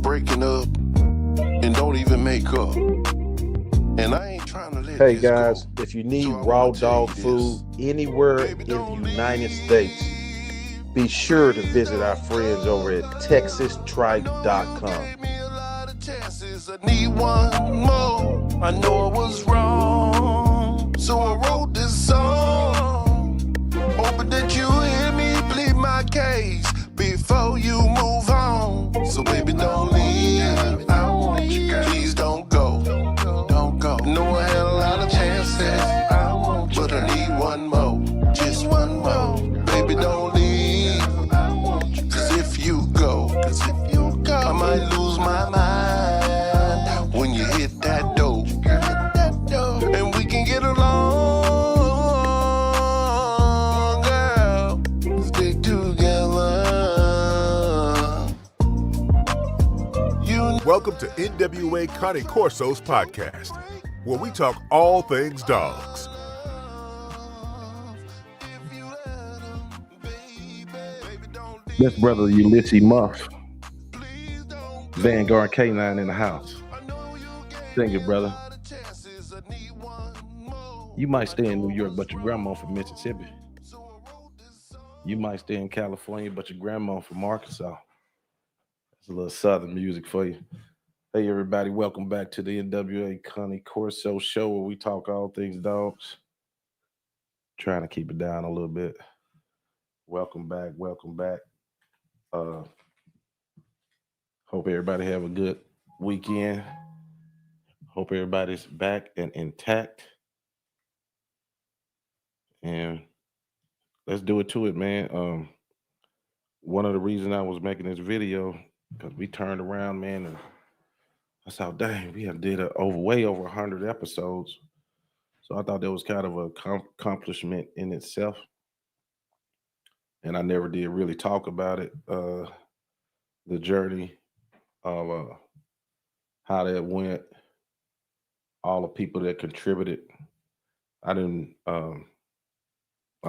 breaking up and don't even make up. And I ain't trying to let Hey this guys, go. if you need So I raw wanna tell dog you food this. anywhere Baby, in the don't United leave. States, be sure to visit our friends over at TexasTripe.com. I need one more. I know I was wrong, so I wrote this song. Hoping that you hear me plead my case before you move on. So baby, don't leave. I want you, girl. Please don't go. Don't go. No, I had a lot of chances. I want you, but I need one more. Just one more. Baby, don't leave. I want you, cause if you go, I might lose my mind when you hit that door. And we can get along, girl. Stick together. Welcome to NWA Cane Corso's podcast, where we talk all things dogs. This brother Ulysses Muff, Vanguard K9 in the house. Sing it, brother. You might stay in New York, but your grandma from Mississippi. You might stay in California, but your grandma from Arkansas. That's a little Southern music for you. Hey, everybody. Welcome back to the NWA Cane Corso show, where we talk all things dogs. Trying to keep it down a little bit. Welcome back. Welcome back. Hope everybody have a good weekend. Hope everybody's back and intact. And let's do it to it, man. One of the reasons I was making this video, because we turned around, man, and I saw, dang, we have did way over 100 episodes. So I thought that was kind of an accomplishment in itself. And I never did really talk about it, the journey of how that went, all the people that contributed. I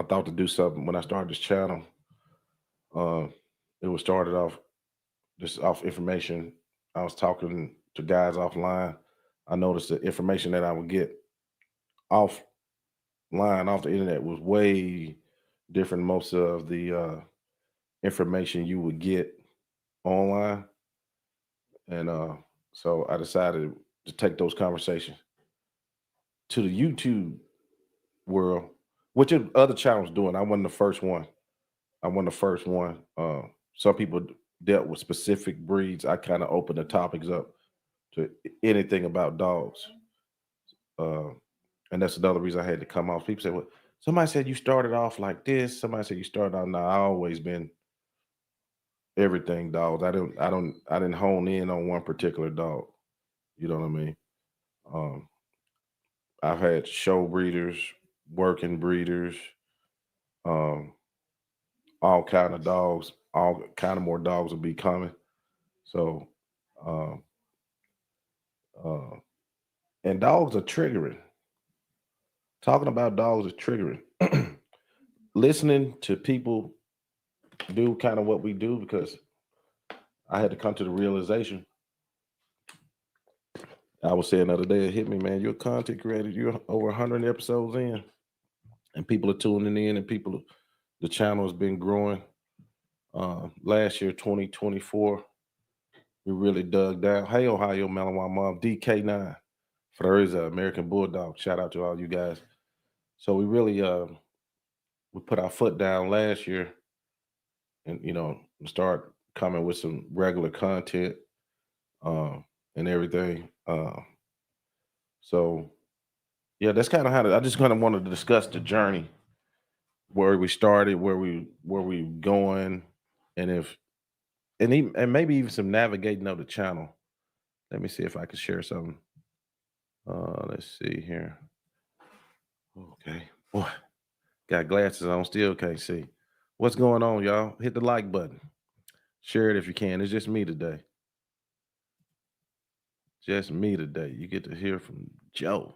thought to do something when I started this channel. It was started off just off information. I was talking to guys offline. I noticed the information that I would get offline, off the internet, was way different than most of the information you would get online. And so I decided to take those conversations to the YouTube world, which other channels doing. I wasn't the first one. Some people dealt with specific breeds. I kind of opened the topics up to anything about dogs. And that's another reason I had to come off. People say, well, somebody said you started off like this. Somebody said you started out. Now I always been everything dogs. I didn't hone in on one particular dog. You know what I mean? I've had show breeders, working breeders, all kind of dogs, all kind of more dogs will be coming. So, and dogs are triggering. Talking about dogs is triggering. Listening to people do kind of what we do, because I had to come to the realization. I was saying the other day, it hit me, man, you're a content creator. You're over 100 episodes in, and people are tuning in, and the channel has been growing. Last year, 2024, we really dug down. Hey, Ohio, Lamont Morgan, DK9. For is American Bulldog. Shout out to all you guys. So we really we put our foot down last year, and start coming with some regular content and everything. So yeah, that's kind of how I just kind of wanted to discuss the journey, where we started, where we going, and and maybe even some navigating of the channel. Let me see if I can share something. Let's see here. Okay, boy, got glasses on, still can't see. What's going on, y'all? Hit the like button. Share it if you can. It's just me today. Just me today. You get to hear from Joe.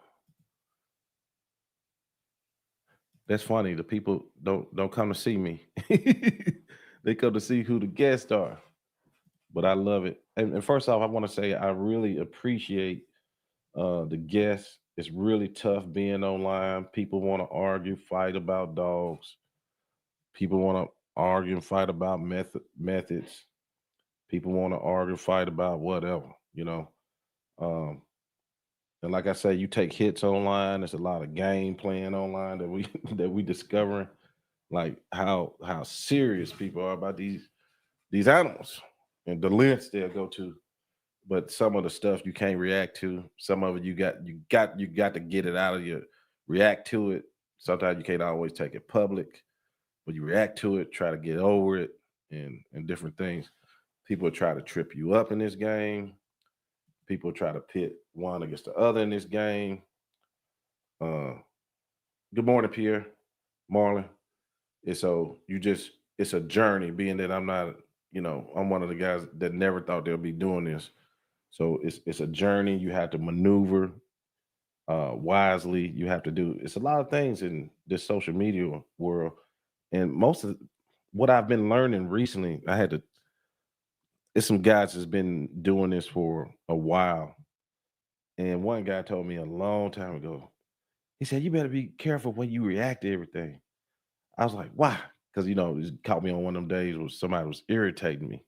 That's funny. The people don't come to see me. They come to see who the guests are. but I love it. And first off, I want to say I really appreciate the guests. It's really tough being online. People want to argue, fight about dogs. People want to argue and fight about methods. People want to argue, fight about whatever, you know. Um, and like I say, you take hits online. There's a lot of game playing online that we that we discovering, like how serious people are about these animals and the lengths they'll go to. But some of the stuff you can't react to. Some of it you got to get it out of you, react to it. Sometimes you can't always take it public, but you react to it, try to get over it, and different things. People try to trip you up in this game. People try to pit one against the other in this game. Uh, Good morning, Pierre, Marlon. And so it's a journey. Being that I'm not, I'm one of the guys that never thought they'll be doing this. So it's a journey. You have to maneuver wisely. You have to do. It's a lot of things in this social media world, and most of what I've been learning recently, I had to. It's some guys that's been doing this for a while, and one guy told me a long time ago. He said, "You better be careful when you react to everything." I was like, "Why?" Because it caught me on one of them days where somebody was irritating me.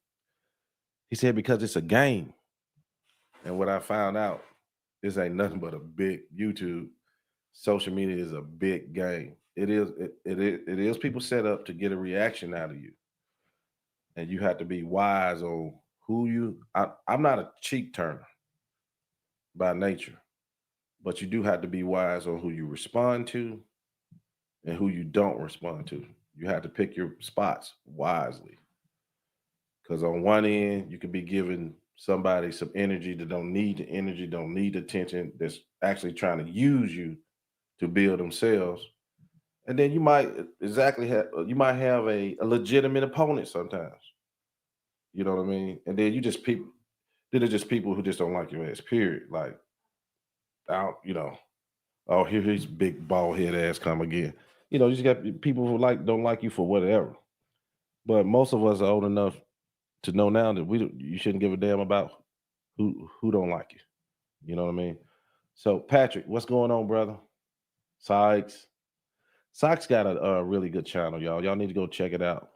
He said, "Because it's a game." And what I found out, this ain't nothing but a big YouTube. Social media is a big game. It is people set up to get a reaction out of you. And you have to be wise on I'm not a cheek turner by nature, but you do have to be wise on who you respond to and who you don't respond to. You have to pick your spots wisely. Because on one end, you could be giving somebody some energy that don't need the energy, don't need attention, that's actually trying to use you to build themselves. And then you might have a legitimate opponent sometimes. You know what I mean? And then then it's just people who just don't like your ass, period. Like, I don't, oh, here his big bald head ass come again. You just got people who don't like you for whatever. But most of us are old enough to know now that you shouldn't give a damn about who don't like you. You know what I mean? So Patrick, what's going on, brother? Sykes. Sykes got a really good channel, y'all. Y'all need to go check it out.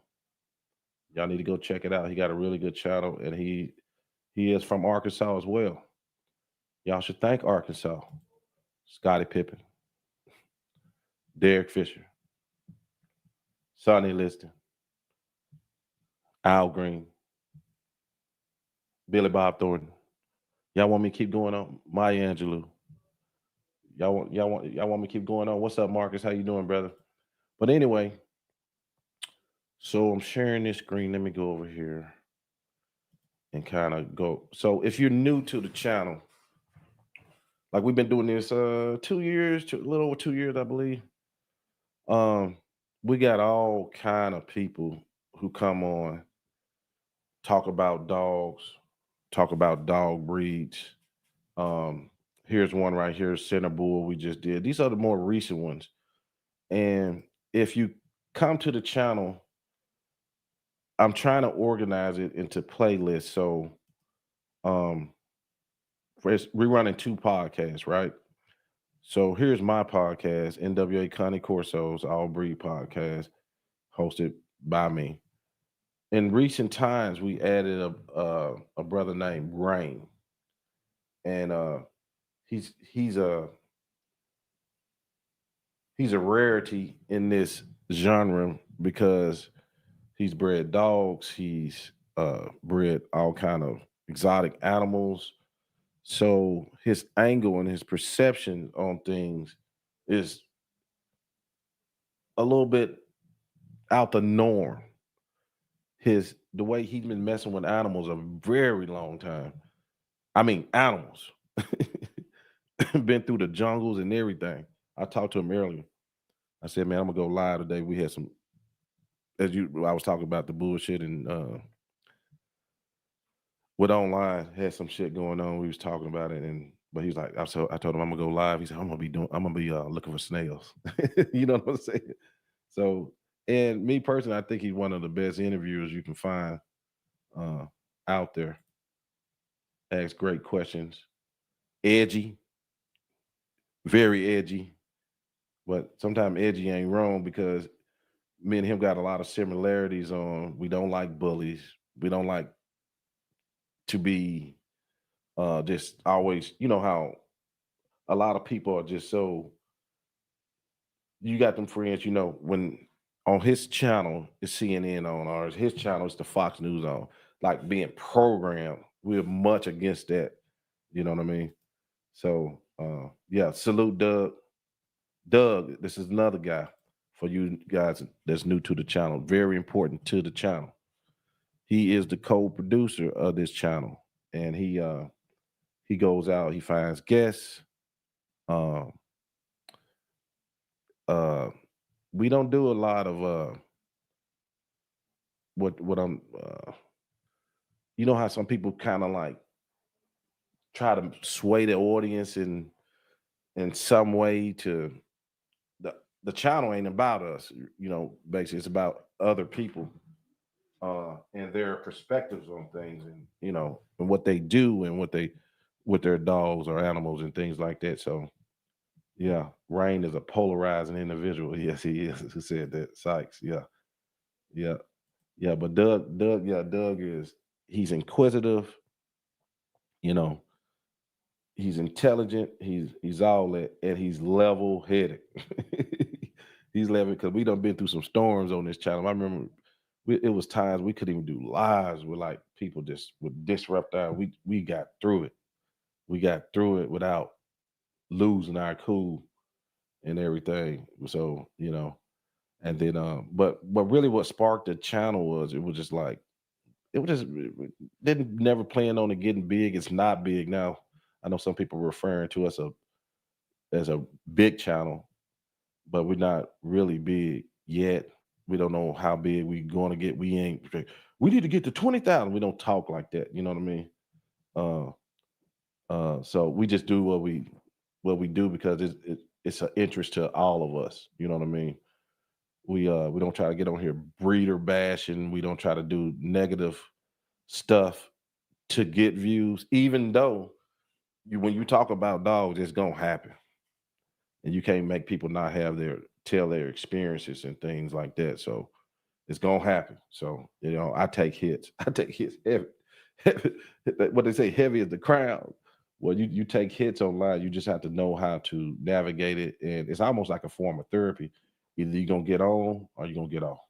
Y'all need to go check it out. He got a really good channel, and he is from Arkansas as well. Y'all should thank Arkansas. Scottie Pippen, Derek Fisher, Sonny Liston, Al Green, Billy Bob Thornton. Y'all want me to keep going on? Maya Angelou. Y'all want me to keep going on? What's up, Marcus? How you doing, brother? But anyway, so I'm sharing this screen. Let me go over here and kind of go. So if you're new to the channel, like we've been doing this 2 years, a little over 2 years, I believe. We got all kind of people who come on, talk about dogs, talk about dog breeds. Um, Here's one right here, Center Bull. We just did. These are the more recent ones. And if you come to the channel, I'm trying to organize it into playlists. So we're running two podcasts, right? So here's my podcast, NWA Cane Corso's All Breed Podcast, hosted by me. In recent times, we added a brother named Rain, and he's a rarity in this genre because he's bred dogs, he's bred all kind of exotic animals. So his angle and his perception on things is a little bit out the norm. The way he's been messing with animals a very long time. I mean, animals. Been through the jungles and everything. I talked to him earlier. I said, "Man, I'm gonna go live today." We had some, I was talking about the bullshit and with online had some shit going on. We was talking about it, but he's like, I told him I'm gonna go live. He said, I'm gonna be looking for snails. You know what I'm saying? So, and me personally, I think he's one of the best interviewers you can find. out there. Asks great questions. Edgy, very edgy, but sometimes edgy ain't wrong because me and him got a lot of similarities on we don't like bullies. We don't like to be just always, you know how a lot of people are just so you got them friends, you know, when on his channel is CNN on ours, his channel is the Fox News on, like being programmed. We're much against that. You know what I mean? So yeah, salute Doug. Doug, this is another guy for you guys that's new to the channel, very important to the channel. He is the co-producer of this channel, and he goes out, he finds guests. Uh, uh, we don't do a lot of what I'm you know how some people kind of like try to sway the audience in some way to the channel ain't about us, you know, basically it's about other people and their perspectives on things and you know and what they do and what they with their dogs or animals and things like that. So yeah, Rain is a polarizing individual. Yes, he is. Who said that? Sykes. Yeah, yeah, yeah. But Doug, yeah, Doug is he's inquisitive. You know, he's intelligent. He's all that, and he's level headed. He's level because we done been through some storms on this channel. I remember it was times we couldn't even do lives with like people just would disrupt our. We got through it. We got through it without losing our cool and everything. So you know, and then but really what sparked the channel was it was just like it was just didn't never plan on it getting big. It's not big now. I know some people referring to us as a big channel, but we're not really big yet. We don't know how big we going to get. We ain't. We need to get to 20,000. We don't talk like that. You know what I mean? Uh, so we just do what we do because it's an interest to all of us. You know what I mean? We don't try to get on here breeder bashing. We don't try to do negative stuff to get views, even though when you talk about dogs, it's gonna happen. And you can't make people not have their tell their experiences and things like that. So it's gonna happen. So you know, I take hits. I take hits heavy. What they say, heavy is the crown. Well, you take hits online. You just have to know how to navigate it, and it's almost like a form of therapy. Either you're gonna get on or you're gonna get off.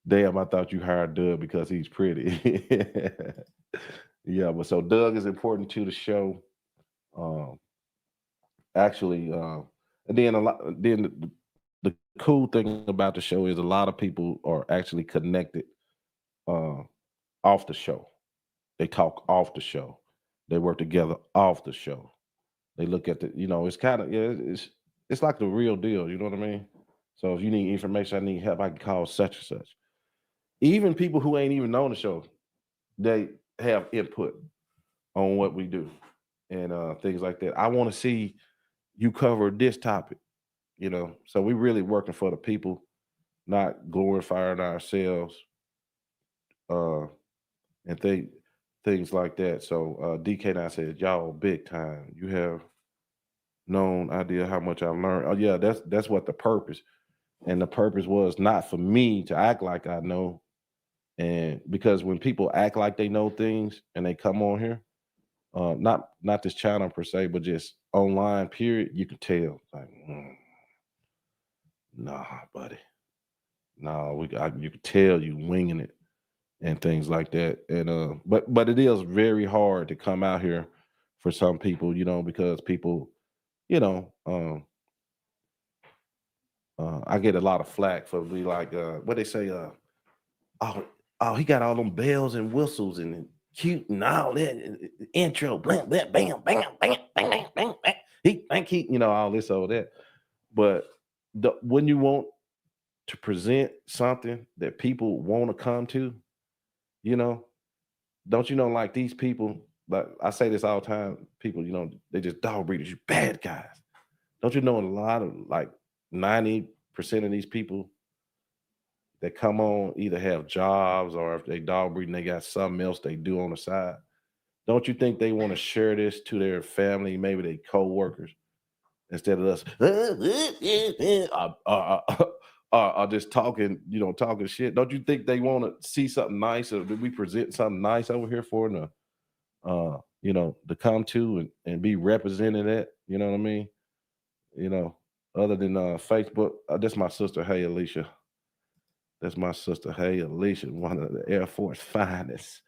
Damn, I thought you hired Doug because he's pretty. Yeah, but so Doug is important to the show. Um, actually, and then a lot. Then the cool thing about the show is a lot of people are actually connected uh, off the show. They talk off the show. They work together off the show. They look at the, you know, it's kind of yeah, it's like the real deal. You know what I mean? So if you need information, I need help, I can call such and such. Even people who ain't even on the show, they have input on what we do and things like that. I want to see you cover this topic, you know. So we really working for the people, not glorifying ourselves, uh, and things like that. So DK9 said, "Y'all big time. You have known idea how much I've learned." Oh yeah, that's what the purpose. And the purpose was not for me to act like I know. And because when people act like they know things and they come on here, not this channel per se, but just online, period, you can tell. Like, nah, buddy. Nah, you can tell you winging it and things like that. And but it is very hard to come out here for some people, you know, because people, you know, I get a lot of flack for be like, what they say, oh, oh, he got all them bells and whistles and cute and all that intro, blam, blam, bam, bam, bam, bam, bam, bam, bam. He think he, you know, all this, all that. But when you want to present something that people want to come to, you know, don't you know, like these people, like I say this all the time, people, you know, they just dog breeders, you bad guys. Don't you know a lot of like 90% of these people that come on either have jobs or if they dog breeding, they got something else they do on the side. Don't you think they want to share this to their family, maybe their co-workers, instead of us just talking, talking shit? Don't you think they want to see something nice, or do we present something nice over here for them to come to and be represented at? You know what I mean? Other than Facebook, that's my sister. Hey, Alicia. That's my sister. Hey, Alicia, one of the Air Force finest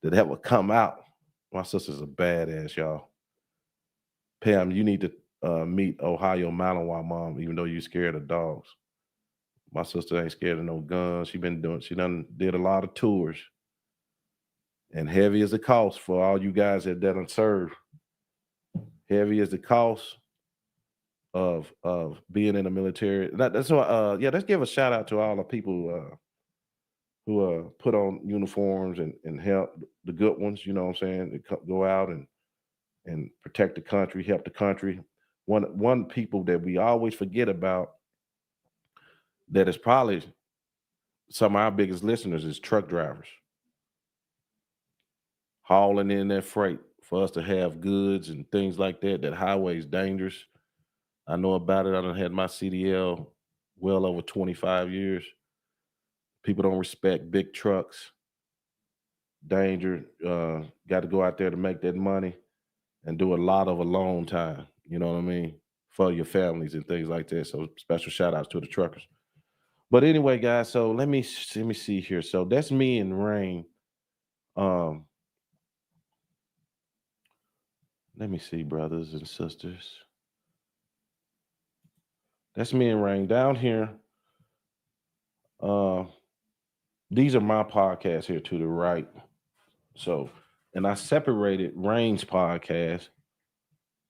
that ever come out. My sister's a badass, y'all. Pam, you need to meet Ohio Malinois mom, even though you're scared of dogs. My sister ain't scared of no guns. She done did a lot of tours. And heavy is the cost for all you guys that done served. Heavy is the cost of being in the military. That's why, let's give a shout out to all the people who put on uniforms and help the good ones, you know what I'm saying, to go out and protect the country, help the country. One people that we always forget about that is probably some of our biggest listeners is truck drivers. Hauling in that freight for us to have goods and things like that. That highway is dangerous. I know about it. I done had my CDL well over 25 years. People don't respect big trucks. Danger. Got to go out there to make that money and do a lot of alone time. You know what I mean? For your families and things like that. So special shout outs to the truckers. But anyway, guys, so let me see here. So that's me and Rain. Let me see, brothers and sisters. That's me and Rain down here. These are my podcasts here to the right. So, and I separated Rain's podcast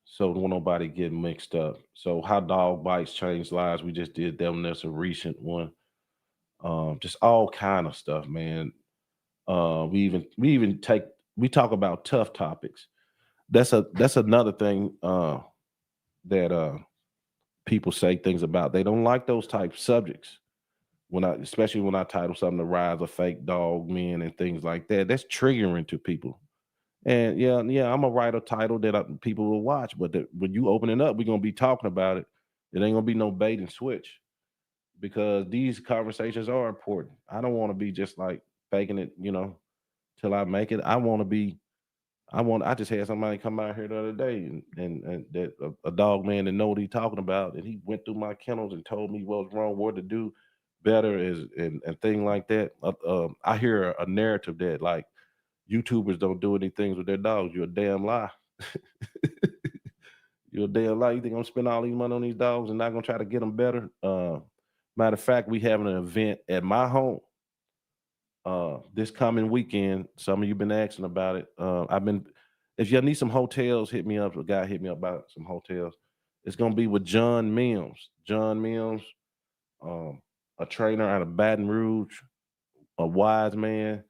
so don't nobody get mixed up. So, how dog bites change lives. We just did them. That's a recent one. Just all kind of stuff, man. We talk about tough topics. That's another thing that people say things about. They don't like those type subjects. Especially when I title something "The Rise of Fake Dog Men" and things like that. That's triggering to people. And yeah, I'm gonna write a title that people will watch. But when you open it up, we're gonna be talking about it. It ain't gonna be no bait and switch, because these conversations are important. I don't want to be just like faking it, till I make it. I just had somebody come out here the other day and that a dog man that know what he's talking about, and he went through my kennels and told me what's wrong, what to do better and thing like that. I hear a narrative that like YouTubers don't do anything with their dogs. You're a damn lie. You're a damn lie. You think I'm gonna spend all these money on these dogs and not gonna try to get them better? Matter of fact, we having an event at my home this coming weekend. Some of you been asking about it. If y'all need some hotels, hit me up. A guy hit me up about some hotels. It's gonna be with John Mims. John Mims, a trainer out of Baton Rouge, a wise man.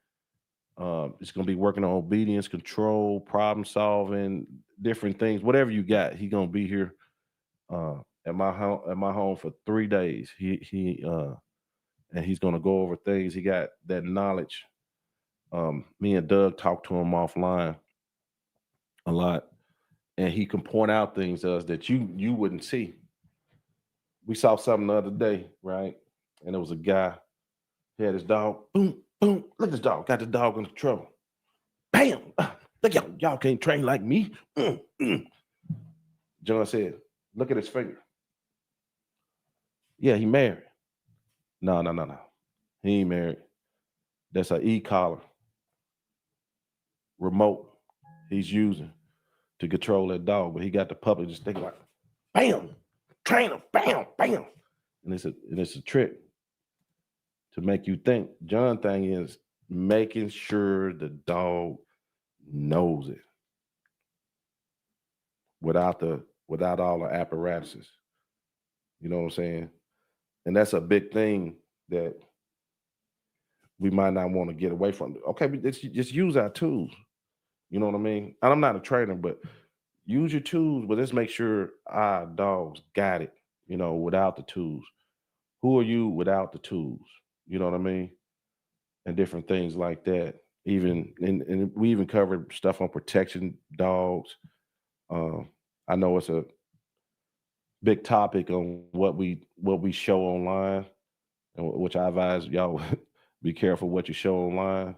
He's gonna be working on obedience, control, problem solving, different things. Whatever you got, he's gonna be here at my home for 3 days. And he's gonna go over things. He got that knowledge. Me and Doug talked to him offline a lot, and he can point out things to us that you wouldn't see. We saw something the other day, right? And it was a guy. He had his dog. Boom, boom. Look at this dog. Got the dog in trouble. Bam. Look, y'all can't train like me. John said, look at his finger. Yeah, he married. No. He ain't married. That's an e-collar remote he's using to control that dog. But he got the puppy just thinking like, bam, train him, bam, bam. And it's a trick to make you think. John thing is making sure the dog knows it without all the apparatuses. You know what I'm saying? And that's a big thing that we might not want to get away from. Okay, just use our tools. You know what I mean? And I'm not a trainer, but use your tools, but let's make sure our dogs got it, without the tools. Who are you without the tools? You know what I mean? And different things like that. Even and we even covered stuff on protection dogs. Uh, I know it's a big topic on what we show online, and which I advise y'all be careful what you show online,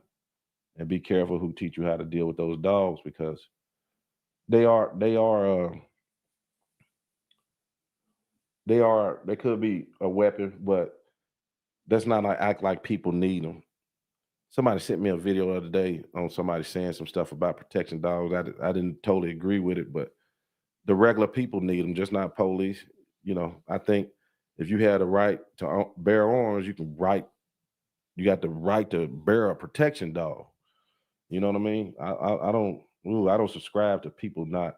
and be careful who teach you how to deal with those dogs, because they are they could be a weapon, but that's not like act like people need them. Somebody sent me a video the other day on somebody saying some stuff about protection dogs. I didn't totally agree with it, but the regular people need them, just not police. I think if you had a right to bear arms, you got the right to bear a protection dog. You know what I mean? I don't subscribe to people not,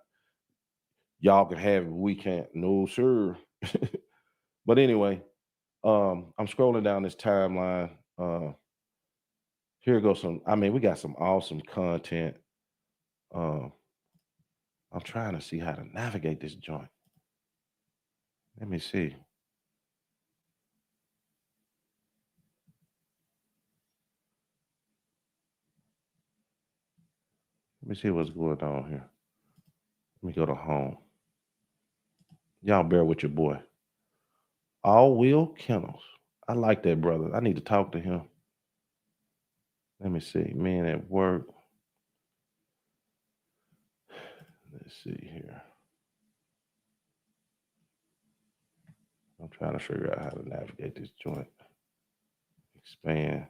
y'all can have it, we can't. No, sir. But anyway, I'm scrolling down this timeline. Here goes we got some awesome content. Um, I'm trying to see how to navigate this joint. Let me see. Let me see what's going on here. Let me go to home. Y'all bear with your boy. All Will Kennels. I like that brother. I need to talk to him. Let me see. Men at work. Let's see here. I'm trying to figure out how to navigate this joint. Expand.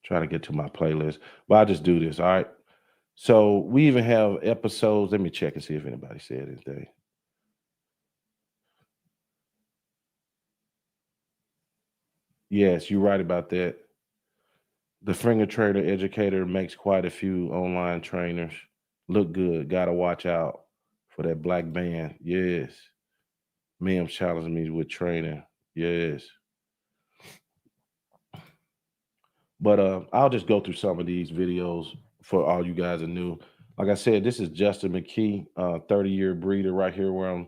Try to get to my playlist. But I'll just do this. All right. So we even have episodes. Let me check and see if anybody said anything. Yes, you're right about that. The finger trainer educator makes quite a few online trainers look good. Gotta watch out for that black band. Yes. Mims challenging me with training. Yes. But I'll just go through some of these videos for all you guys are new. Like I said, this is Justin McKee, 30-year breeder right here where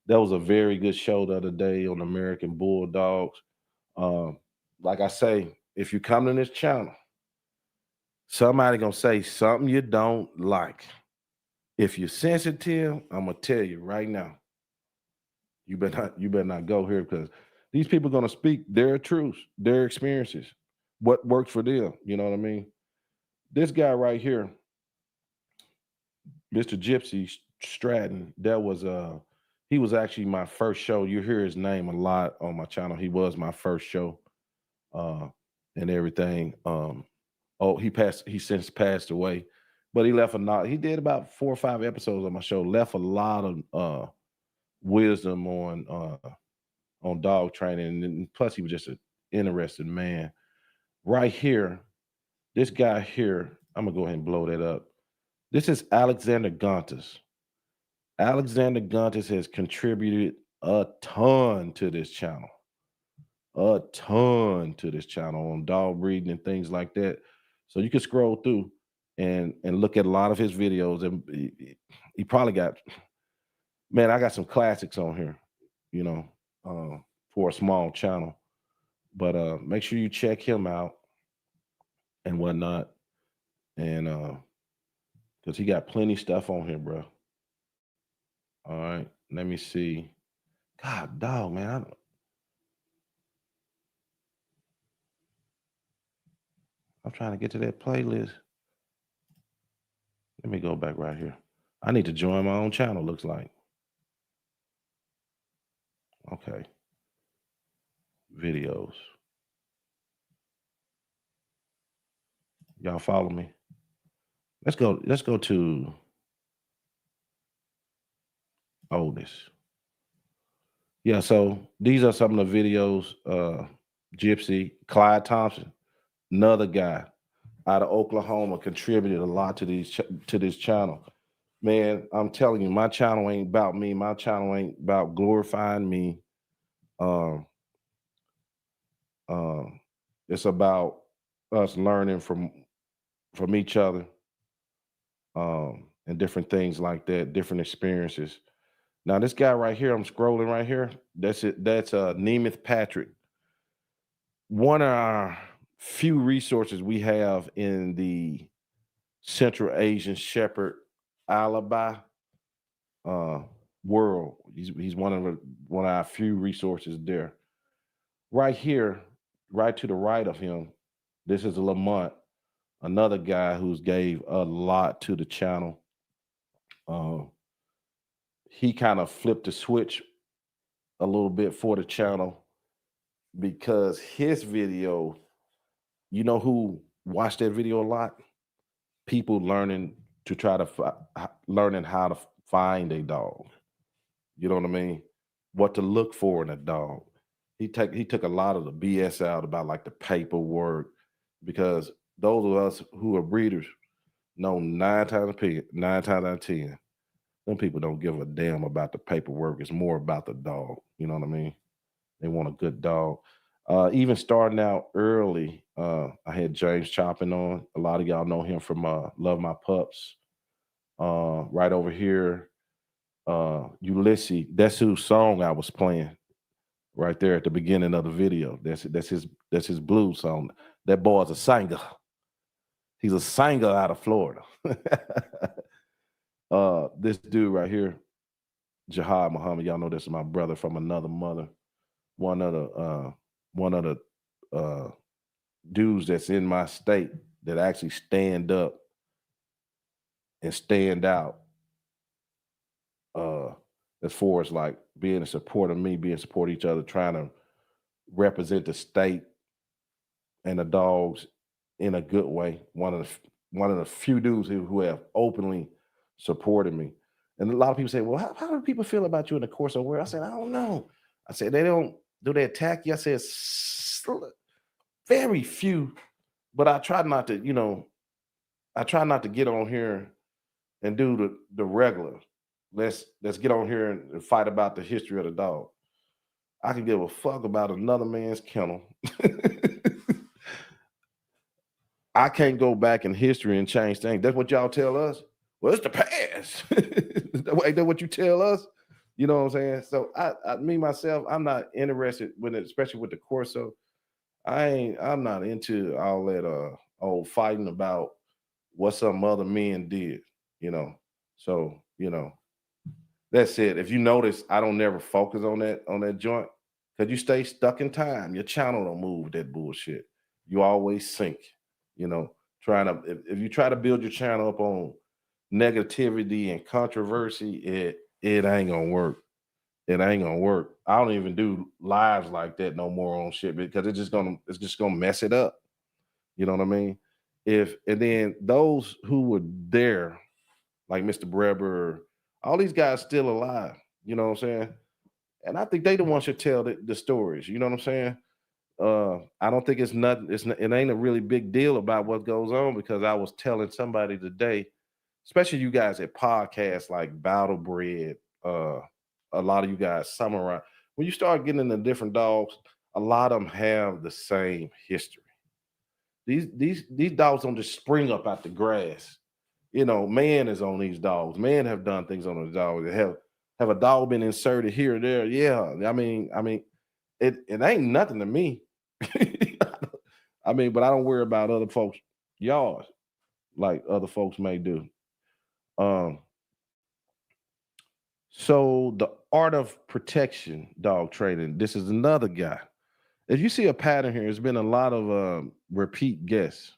that was a very good show the other day on American Bulldogs. Um, like I say, if you come to this channel, somebody gonna say something you don't like. If you're sensitive, I'm gonna tell you right now, you better not go here, because these people are gonna speak their truths, their experiences, what works for them. You know what I mean? This guy right here, Mr. Gypsy Stratton, he was actually my first show. You hear his name a lot on my channel. He was my first show, uh, and everything. He since passed away, but he left a lot. He did about 4 or 5 episodes on my show. Left a lot of wisdom on dog training, and plus he was just an interesting man. Right here, this guy here, I'm gonna go ahead and blow that up. This is Alexander Gontas. Alexander Gontas has contributed a ton to this channel. A ton to this channel on dog breeding and things like that. So you can scroll through and look at a lot of his videos, and he probably got, man, I got some classics on here, you know, for a small channel. But make sure you check him out and whatnot, and because he got plenty stuff on here, bro. All right, let me see. God, dog, man, I'm trying to get to that playlist. Let me go back right here. I need to join my own channel, looks like. Okay. Videos. Y'all follow me? Let's go to oldest. Yeah, so these are some of the videos. Gypsy, Clyde Thompson, another guy out of Oklahoma, contributed a lot to this channel. Man, I'm telling you, my channel ain't about me. My channel ain't about glorifying me. Um, it's about us learning from each other. and different things like that, different experiences. Now, this guy right here, I'm scrolling right here. That's it. That's Nemeth Patrick. One of our few resources we have in the Central Asian Shepherd alibi world. He's one of our few resources there. Right here, right to the right of him, this is Lamont, another guy who's gave a lot to the channel. He kind of flipped the switch a little bit for the channel because his video, you know who watched that video a lot? People learning to try to learning how to find a dog. You know what I mean? What to look for in a dog. He took a lot of the BS out about like the paperwork, because those of us who are breeders know 9 times out of 10, them people don't give a damn about the paperwork. It's more about the dog. You know what I mean? They want a good dog. Even starting out early, I had James Choppin on. A lot of y'all know him from Love My Pups. Right over here, Ulysses. That's whose song I was playing right there at the beginning of the video. That's his blues song. That boy's a singer. He's a singer out of Florida. This dude right here, Jihad Muhammad. Y'all know this is my brother from another mother. One of the dudes that's in my state that actually stand up and stand out as far as like being a support of me, being support of each other, trying to represent the state and the dogs in a good way. One of the few dudes who have openly supported me. And a lot of people say, well, how do people feel about you in the Corso world? I said, I don't know. I said, do they attack you? I said, very few, but I try not to, get on here and do the regular. Let's get on here and fight about the history of the dog. I can give a fuck about another man's kennel. I can't go back in history and change things. That's what y'all tell us. Well, it's the past. That's what you tell us. You know what I'm saying? So me myself, I'm not interested with it, especially with the Corso. I'm not into all that old fighting about what some other men did, So, that's it. If you notice, I don't never focus on that joint, because you stay stuck in time. Your channel don't move with that bullshit. You always sink, if you try to build your channel up on negativity and controversy, it ain't gonna work. It ain't gonna work. I don't even do lives like that no more on shit, because it's just gonna mess it up. You know what I mean? And then those who were there, like Mr. Breber, all these guys still alive. You know what I'm saying? And I think they the ones should tell the stories. You know what I'm saying? I don't think it's nothing. It ain't a really big deal about what goes on, because I was telling somebody today, especially you guys at podcasts like Battle Bread, a lot of you guys summarize. When you start getting into different dogs, a lot of them have the same history. These dogs don't just spring up out the grass. Man is on these dogs. Man have done things on the dogs. Have a dog been inserted here or there? Yeah. I mean, it ain't nothing to me. But I don't worry about other folks' yards like other folks may do. So the art of protection dog training. This is another guy. If you see a pattern here, it's been a lot of repeat guests.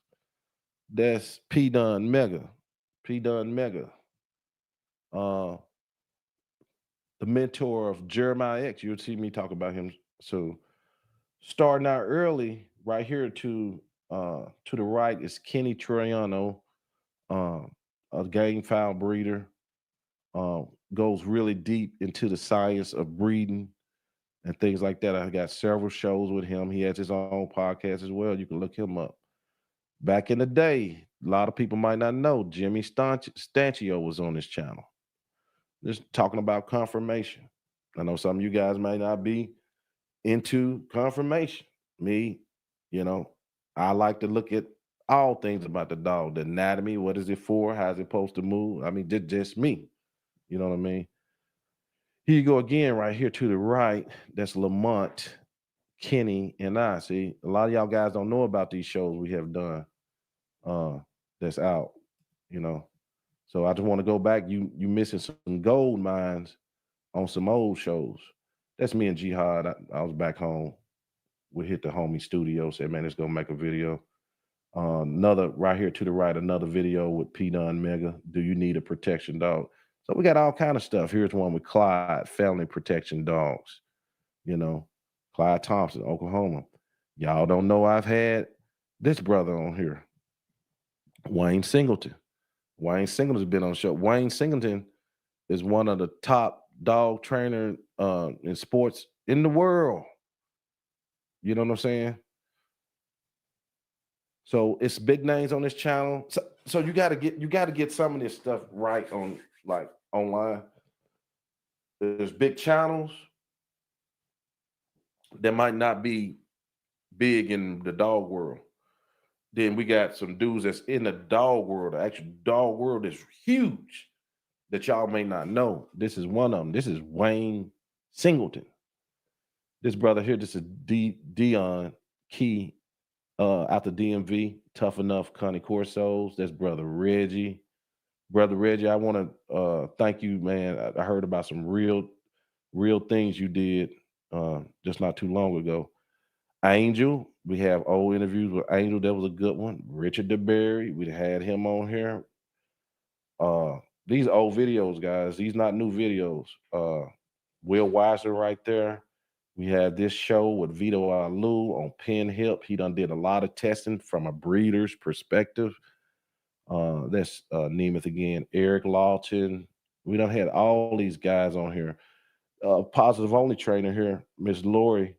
That's P Dunn Mega. The mentor of Jeremiah X. You'll see me talk about him. So starting out early, right here to the right is Kenny Troiano, a game fowl breeder. Goes really deep into the science of breeding and things like that. I got several shows with him. He has his own podcast as well. You can look him up. Back in the day, a lot of people might not know, Jimmy Stanchio was on this channel. Just talking about confirmation. I know some of you guys might not be into confirmation. Me, I like to look at all things about the dog, the anatomy, what is it for, how's it supposed to move. I mean, just me. You know what I mean? Here you go again, right here to the right. That's Lamont, Kenny, and I. See, a lot of y'all guys don't know about these shows we have done. That's out. You know, so I just want to go back. You missing some gold mines on some old shows. That's me and Jihad. I was back home. We hit the homie studio. Said, man, let's go make a video. Another right here to the right, another video with P Don Mega. Do you need a protection dog? So we got all kind of stuff. Here's one with Clyde, family protection dogs. You know, Clyde Thompson, Oklahoma. Y'all don't know I've had this brother on here, Wayne Singleton. Wayne Singleton's been on the show. Wayne Singleton is one of the top dog trainer in sports in the world. You know what I'm saying? So it's big names on this channel. So you gotta get some of this stuff right on like online. There's big channels that might not be big in the dog world. Then we got some dudes that's in the dog world. The actual dog world is huge that y'all may not know. This is one of them. This is Wayne Singleton. This brother here, this is Dion Key out the DMV, Tough Enough Cane Corsos. That's brother Reggie. Brother Reggie, I want to thank you, man. I heard about some real things you did just not too long ago. Angel, we have old interviews with Angel. That was a good one. Richard DeBerry, we had him on here. These old videos, guys. These not new videos. Will Weiser right there. We had this show with Vito Alu on Pin Hip. He done did a lot of testing from a breeder's perspective. That's Nemeth again. Eric Lawton. We done had all these guys on here. Positive Only trainer here, Miss Lori.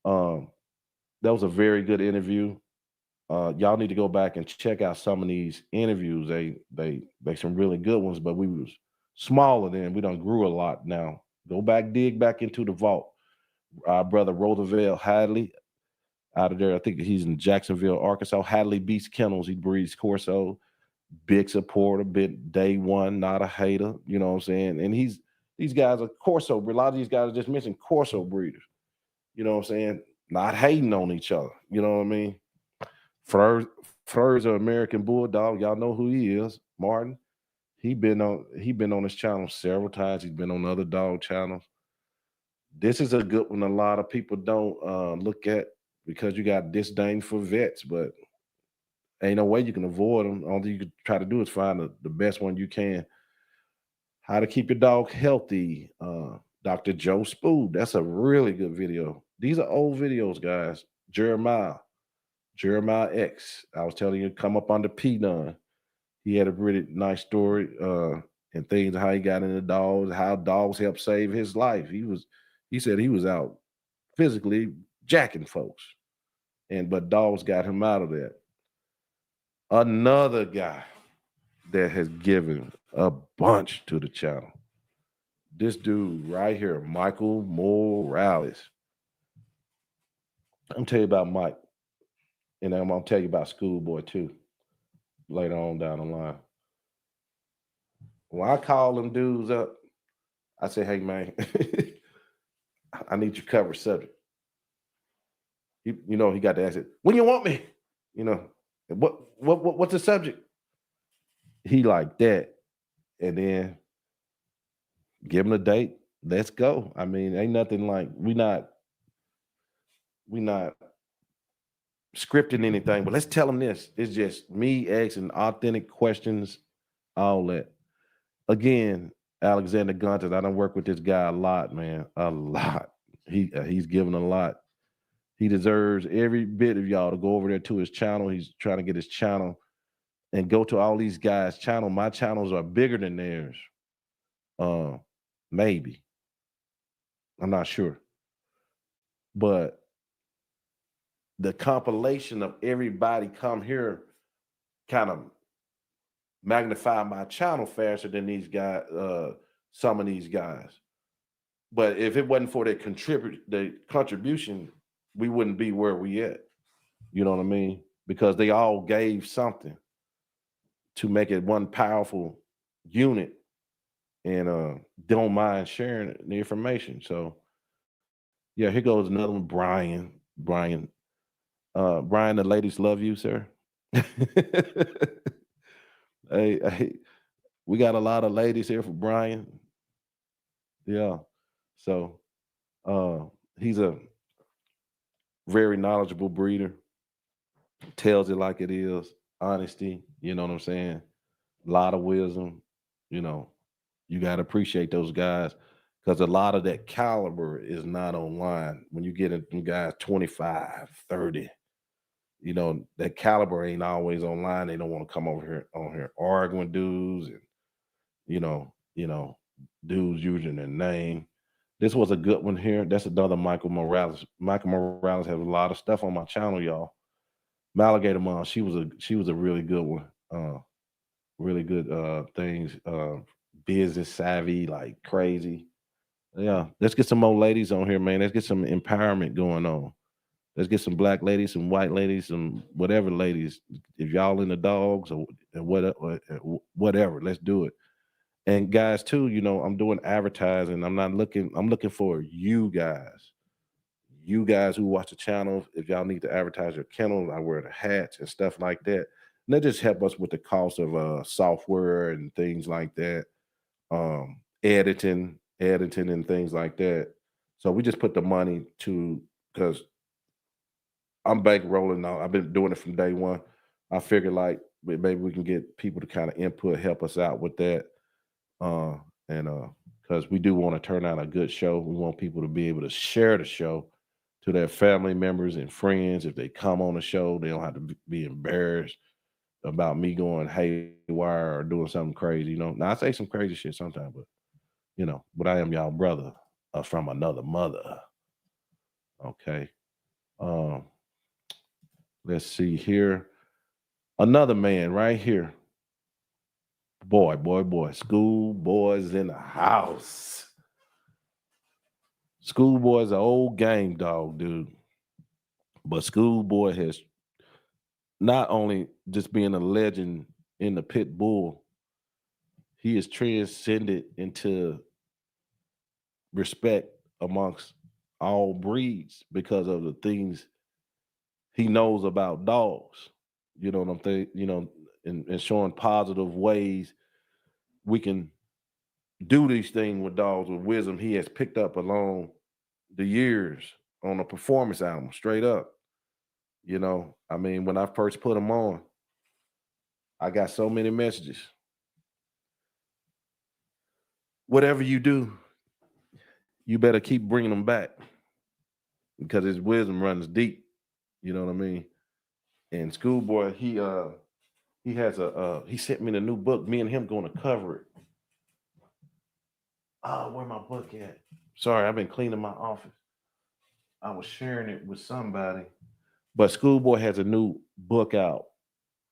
That was a very good interview. Y'all need to go back and check out some of these interviews. They some really good ones, but we was smaller then. We done grew a lot now. Go back, dig back into the vault. Our brother Roosevelt Hadley out of there. I think he's in Jacksonville, Arkansas. Hadley Beats Kennels. He breeds Corso. Big supporter, bit day one, not a hater. You know what I'm saying? And these guys are Corso. A lot of these guys are just mentioned Corso breeders. You know what I'm saying? Not hating on each other. You know what I mean? Furs are American Bulldog. Y'all know who he is, Martin. He been on his channel several times. He's been on other dog channels. This is a good one. A lot of people don't look at because you got disdain for vets, but ain't no way you can avoid them. All you can try to do is find the best one you can. How to keep your dog healthy. Dr. Joe Spood. That's a really good video. These are old videos, guys. Jeremiah X. I was telling you, come up under P-Nun. He had a really nice story and things, how he got into dogs, how dogs helped save his life. He said he was out physically jacking folks, but dogs got him out of that. Another guy that has given a bunch to the channel. This dude right here, Michael Morales. I'm gonna tell you about Mike, and I'm gonna tell you about Schoolboy too later on down the line. When I call them dudes up, I say, "Hey man, I need you to cover subject." He got to ask it. When you want me? What's the subject? He like that, and then give him a date. Let's go. I mean, ain't nothing like we not scripting anything, but let's tell them this. It's just me asking authentic questions, all that. Again, Alexander Gunter, I done work with this guy a lot, man, a lot. He's given a lot. He deserves every bit of y'all to go over there to his channel. He's trying to get his channel and go to all these guys' channel. My channels are bigger than theirs. Maybe. I'm not sure. But the compilation of everybody come here kind of magnify my channel faster than these guys, some of these guys. But if it wasn't for the contribution, we wouldn't be where we at. You know what I mean? because they all gave something to make it one powerful unit, and don't mind sharing the information. So yeah, here goes another one. Brian, the ladies love you, sir. Hey, we got a lot of ladies here for Brian. Yeah. So he's a very knowledgeable breeder, tells it like it is, honesty, you know what I'm saying? A lot of wisdom, you know. You got to appreciate those guys because a lot of that caliber is not online. When you get into guys 25, 30, you know, that caliber ain't always online. They don't want to come over here on here arguing with dudes and, dudes using their name. This was a good one here. That's another Michael Morales. Michael Morales has a lot of stuff on my channel, y'all. Alligator Mom, she was a really good one. Really good things. Business savvy, like crazy. Yeah, let's get some more ladies on here, man. Let's get some empowerment going on. Let's get some black ladies, some white ladies, some whatever ladies. If y'all into dogs or whatever, let's do it. And guys, too, I'm doing advertising. I'm looking for you guys. You guys who watch the channel, if y'all need to advertise your kennels, I wear the hats and stuff like that. And that just help us with the cost of software and things like that. Editing and things like that. So we just put the money to, because I'm bankrolling now. I've been doing it from day one. I figured like maybe we can get people to kind of input, help us out with that. And because we do want to turn out a good show. We want people to be able to share the show to their family members and friends. If they come on the show, they don't have to be embarrassed about me going haywire or doing something crazy. Now I say some crazy shit sometimes, but I am y'all brother from another mother. Okay. Let's see here. Another man right here. Boy. Schoolboy's in the house. Schoolboy's an old game dog, dude. But Schoolboy has not only just being a legend in the pit bull, he is transcended into respect amongst all breeds because of the things he knows about dogs. You know what I'm saying? And showing positive ways we can do these things with dogs with wisdom he has picked up along the years on a performance album, straight up. When I first put him on, I got so many messages. Whatever you do, you better keep bringing them back because his wisdom runs deep. You know what I mean? And Schoolboy, he has he sent me the new book. Me and him going to cover it. Where my book at? Sorry, I've been cleaning my office. I was sharing it with somebody. But Schoolboy has a new book out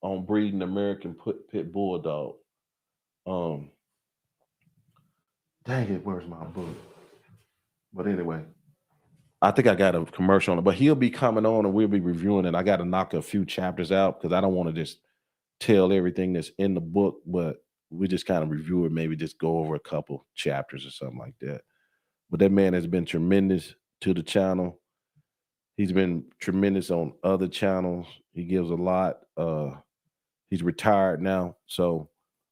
on breeding American pit bulldog. Dang it, where's my book? But anyway, I think I got a commercial on it. But he'll be coming on and we'll be reviewing it. I got to knock a few chapters out because I don't want to just tell everything that's in the book, but we just kind of review it, maybe just go over a couple chapters or something like that. But that man has been tremendous to the channel. He's been tremendous on other channels. He gives a lot. He's retired now, so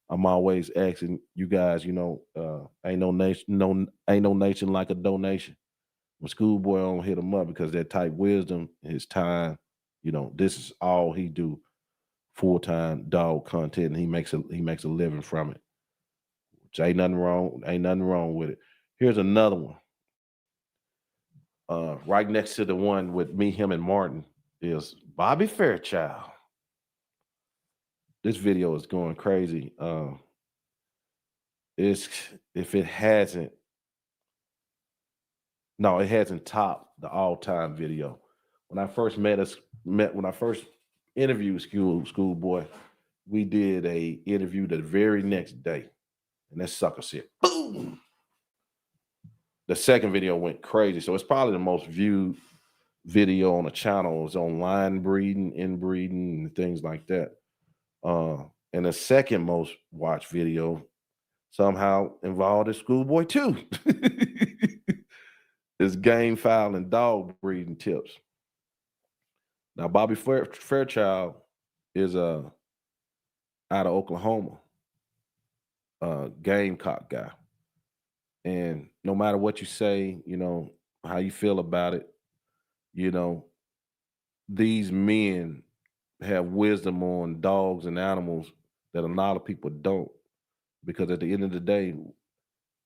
I'm always asking you guys. Ain't no nation like a donation. When Schoolboy don't hit him up because that type wisdom, his time. This is all he do. Full-time dog content, and he makes a living from it. Which ain't nothing wrong with it. Here's another one. Right next to the one with me, him, and Martin is Bobby Fairchild. This video is going crazy. It hasn't topped the all-time video. When I first interviewed Schoolboy, we did a interview the very next day, and that sucker said, boom. The second video went crazy, so it's probably the most viewed video on a channel is on line breeding, inbreeding, and things like that. And the second most watched video somehow involved a schoolboy too. Is game file and dog breeding tips. Now, Bobby Fairchild is out of Oklahoma, Gamecock guy. And no matter what you say, how you feel about it, these men have wisdom on dogs and animals that a lot of people don't. Because at the end of the day,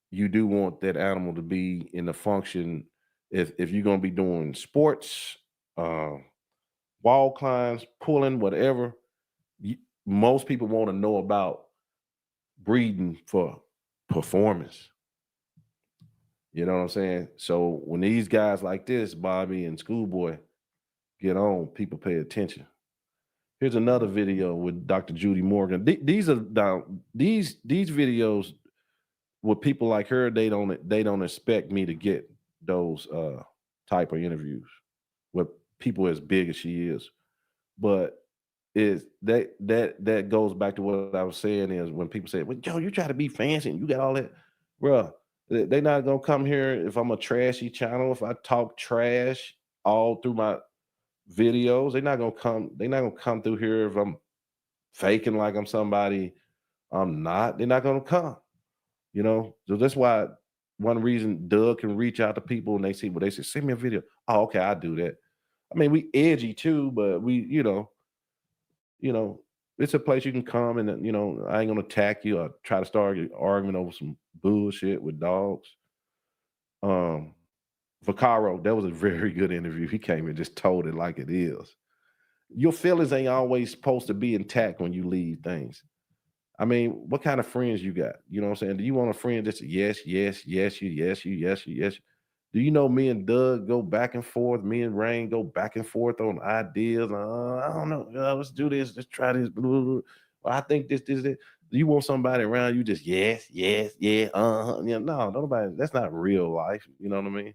you do want that animal to be in the function. If you're going to be doing sports, wall climbs, pulling, whatever, most people want to know about breeding for performance. You know what I'm saying? So when these guys like this, Bobby and Schoolboy, get on, people pay attention. Here's another video with Dr. Judy Morgan. These videos with people like her, they don't expect me to get those type of interviews with people as big as she is. But that goes back to what I was saying, is when people say, well, Joe, you try to be fancy and you got all that. Bruh, they're not gonna come here if I'm a trashy channel, if I talk trash all through my videos. They're not gonna come through here if I'm faking like I'm somebody I'm not. They're not gonna come. So that's why one reason Doug can reach out to people and they say, send me a video. Oh, okay, I do that. I mean, we edgy too, but we, it's a place you can come and, I ain't gonna attack you or try to start an argument over some bullshit with dogs. Vaccaro, that was a very good interview. He came and just told it like it is. Your feelings ain't always supposed to be intact when you leave things. I mean, what kind of friends you got? You know what I'm saying? Do you want a friend that's yes, yes, yes, you, yes, you, yes, you, yes? Do you know me and Doug go back and forth? Me and Rain go back and forth on ideas. I don't know. Let's do this. Let's try this. Blah, blah, blah. Well, I think this. Do you want somebody around you just yes, yes, yeah, no, nobody. That's not real life. You know what I mean?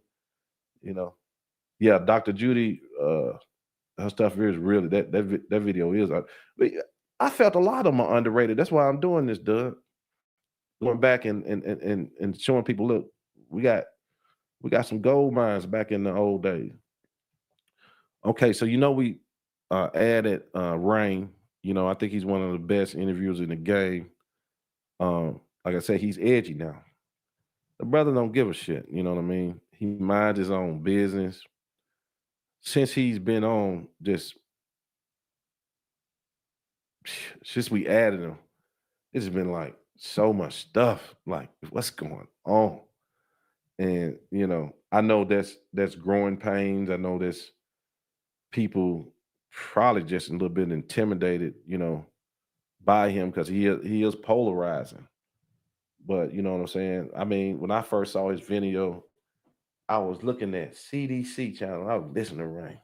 Yeah, Dr. Judy, her stuff is really that video is. I felt a lot of them are underrated. That's why I'm doing this, Doug. Going back and showing people, look, we got some gold mines back in the old days. Okay, so we added Rain. I think he's one of the best interviewers in the game. Like I said, he's edgy now. The brother don't give a shit. You know what I mean? He minds his own business. Since he's been on since we added him, it's been like so much stuff. Like, what's going on? And I know that's growing pains. I know that's people probably just a little bit intimidated, by him because he is polarizing. But you know what I'm saying? I mean, when I first saw his video, I was looking at CDC channel. I was listening to Rain.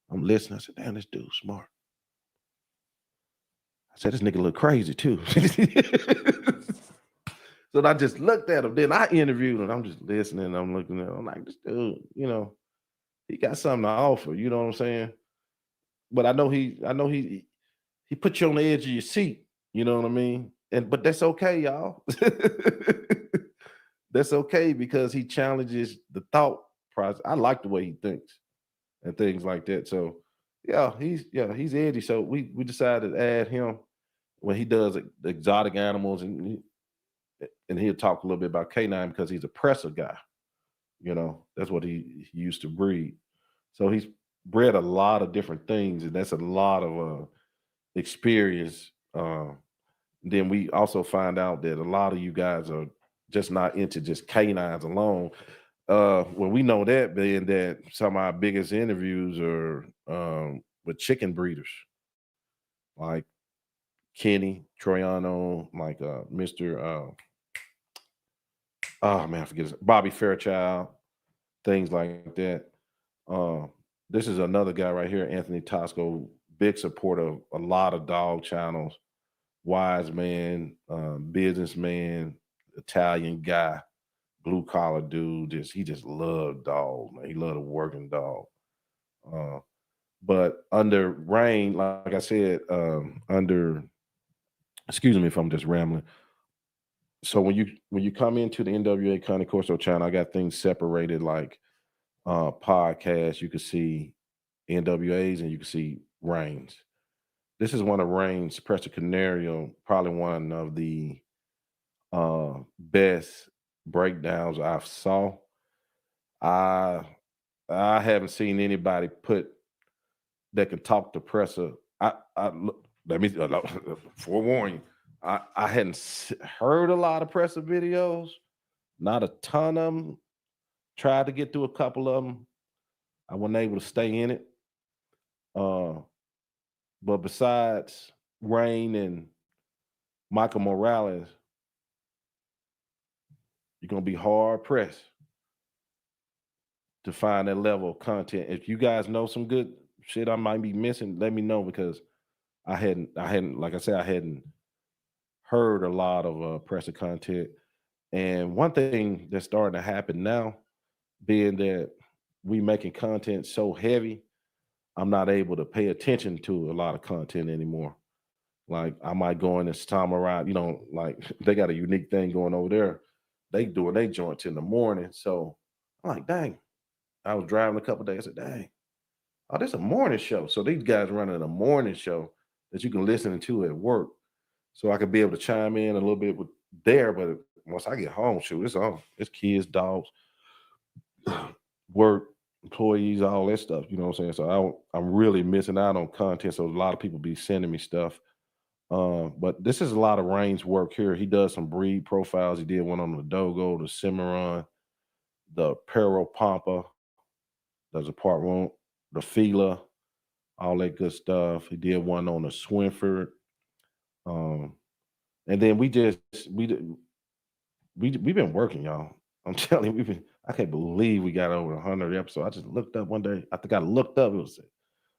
I'm listening. I said, damn, this dude's smart. I said, this nigga look crazy too. So I just looked at him. Then I interviewed him. I'm just listening. I'm looking at him. I'm like, this dude, he got something to offer. You know what I'm saying? But I know he put you on the edge of your seat. You know what I mean? But that's okay, y'all. That's okay because he challenges the thought process. I like the way he thinks and things like that. So he's edgy. So we decided to add him when he does exotic animals, and he'll talk a little bit about canine because he's a presser guy. That's what he used to breed. So he's bred a lot of different things, and that's a lot of experience. Then we also find out that a lot of you guys are just not into just canines alone. When we know that, being that some of our biggest interviews are with chicken breeders, like Kenny Troiano, like Mr. Oh man, I forget his Bobby Fairchild, things like that. This is another guy right here, Anthony Tosco, big supporter of a lot of dog channels, wise man, businessman, Italian guy, blue collar dude. He just loved dogs, man. He loved a working dog. But under Rain, like I said, excuse me if I'm just rambling. So when you come into the NWA Cane Corso channel, I got things separated like podcasts. You can see NWAs and you can see Reigns. This is one of Reigns' Press Canario, probably one of the best breakdowns I've saw. I haven't seen anybody that can talk to presser. Let me forewarn you. I hadn't heard a lot of presser videos, not a ton of them. Tried to get through a couple of them. I wasn't able to stay in it. But besides Rain and Michael Morales, you're gonna be hard pressed to find that level of content. If you guys know some good shit I might be missing, let me know, because I hadn't, like I said, I hadn't heard a lot of presser content. And one thing that's starting to happen now, being that we making content so heavy, I'm not able to pay attention to a lot of content anymore. Like I might go in this time around, like they got a unique thing going over there. They doing they joints in the morning. So I'm like, dang. I was driving a couple days. I said, dang, oh, this a morning show. So these guys running a morning show that you can listen to at work. So I could be able to chime in a little bit with there, but once I get home, shoot, it's on. It's kids, dogs, work, employees, all that stuff. You know what I'm saying? So I'm really missing out on content. So a lot of people be sending me stuff. But this is a lot of Rain's work here. He does some breed profiles. He did one on the Dogo, the Cimarron, the Pero Pampa. There's a part one, the Fila, all that good stuff. He did one on the Swinford. And then we've been working, y'all. I'm telling you, I can't believe we got over 100 episodes. I just looked up one day. I think I looked up, it was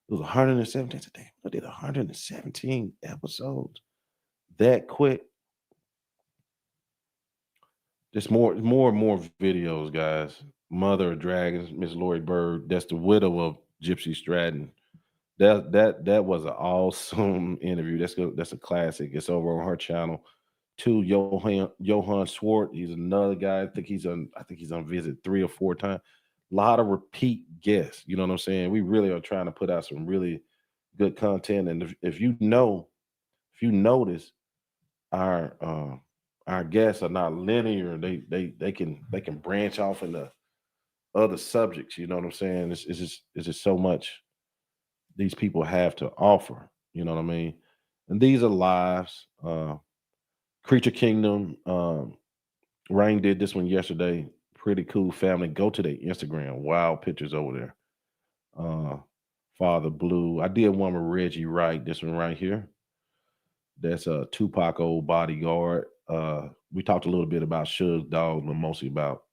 117. I said, damn, I did 117 episodes that quick. Just more and more videos, guys. Mother of Dragons, Miss Lori Bird. That's the widow of Gypsy Stratton. That was an awesome interview. That's a classic. It's over on her channel. Two, Johan Swart. He's another guy. I think he's on visit 3 or 4 times. A lot of repeat guests. You know what I'm saying? We really are trying to put out some really good content. And if you notice, our guests are not linear. They can branch off into other subjects. You know what I'm saying? It's just so much these people have to offer. You know what I mean? And these are lives. Creature Kingdom. Rain did this one yesterday. Pretty cool family. Go to their Instagram. Wild pictures over there. Father Blue. I did one with Reggie Wright. This one right here. That's a Tupac old bodyguard. We talked a little bit about Suge Dog, but mostly about,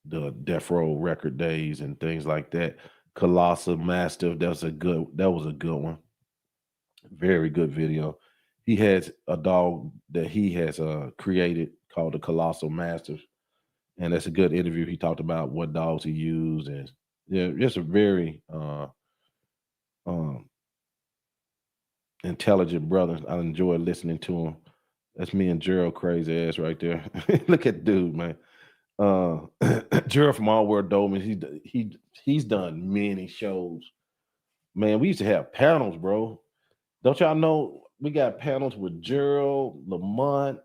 the Death Row record days and things like that. Colossal Mastiff. That was a good one. Very good video. He has a dog that he has created called the Colossal Mastiff, and that's a good interview. He talked about what dogs he used, and just a very intelligent brother. I enjoy listening to him. That's me and Gerald crazy ass right there. Look at the dude, man. Gerald from All World Dolman. He's done many shows. Man, we used to have panels, bro. Don't y'all know we got panels with Gerald, Lamont,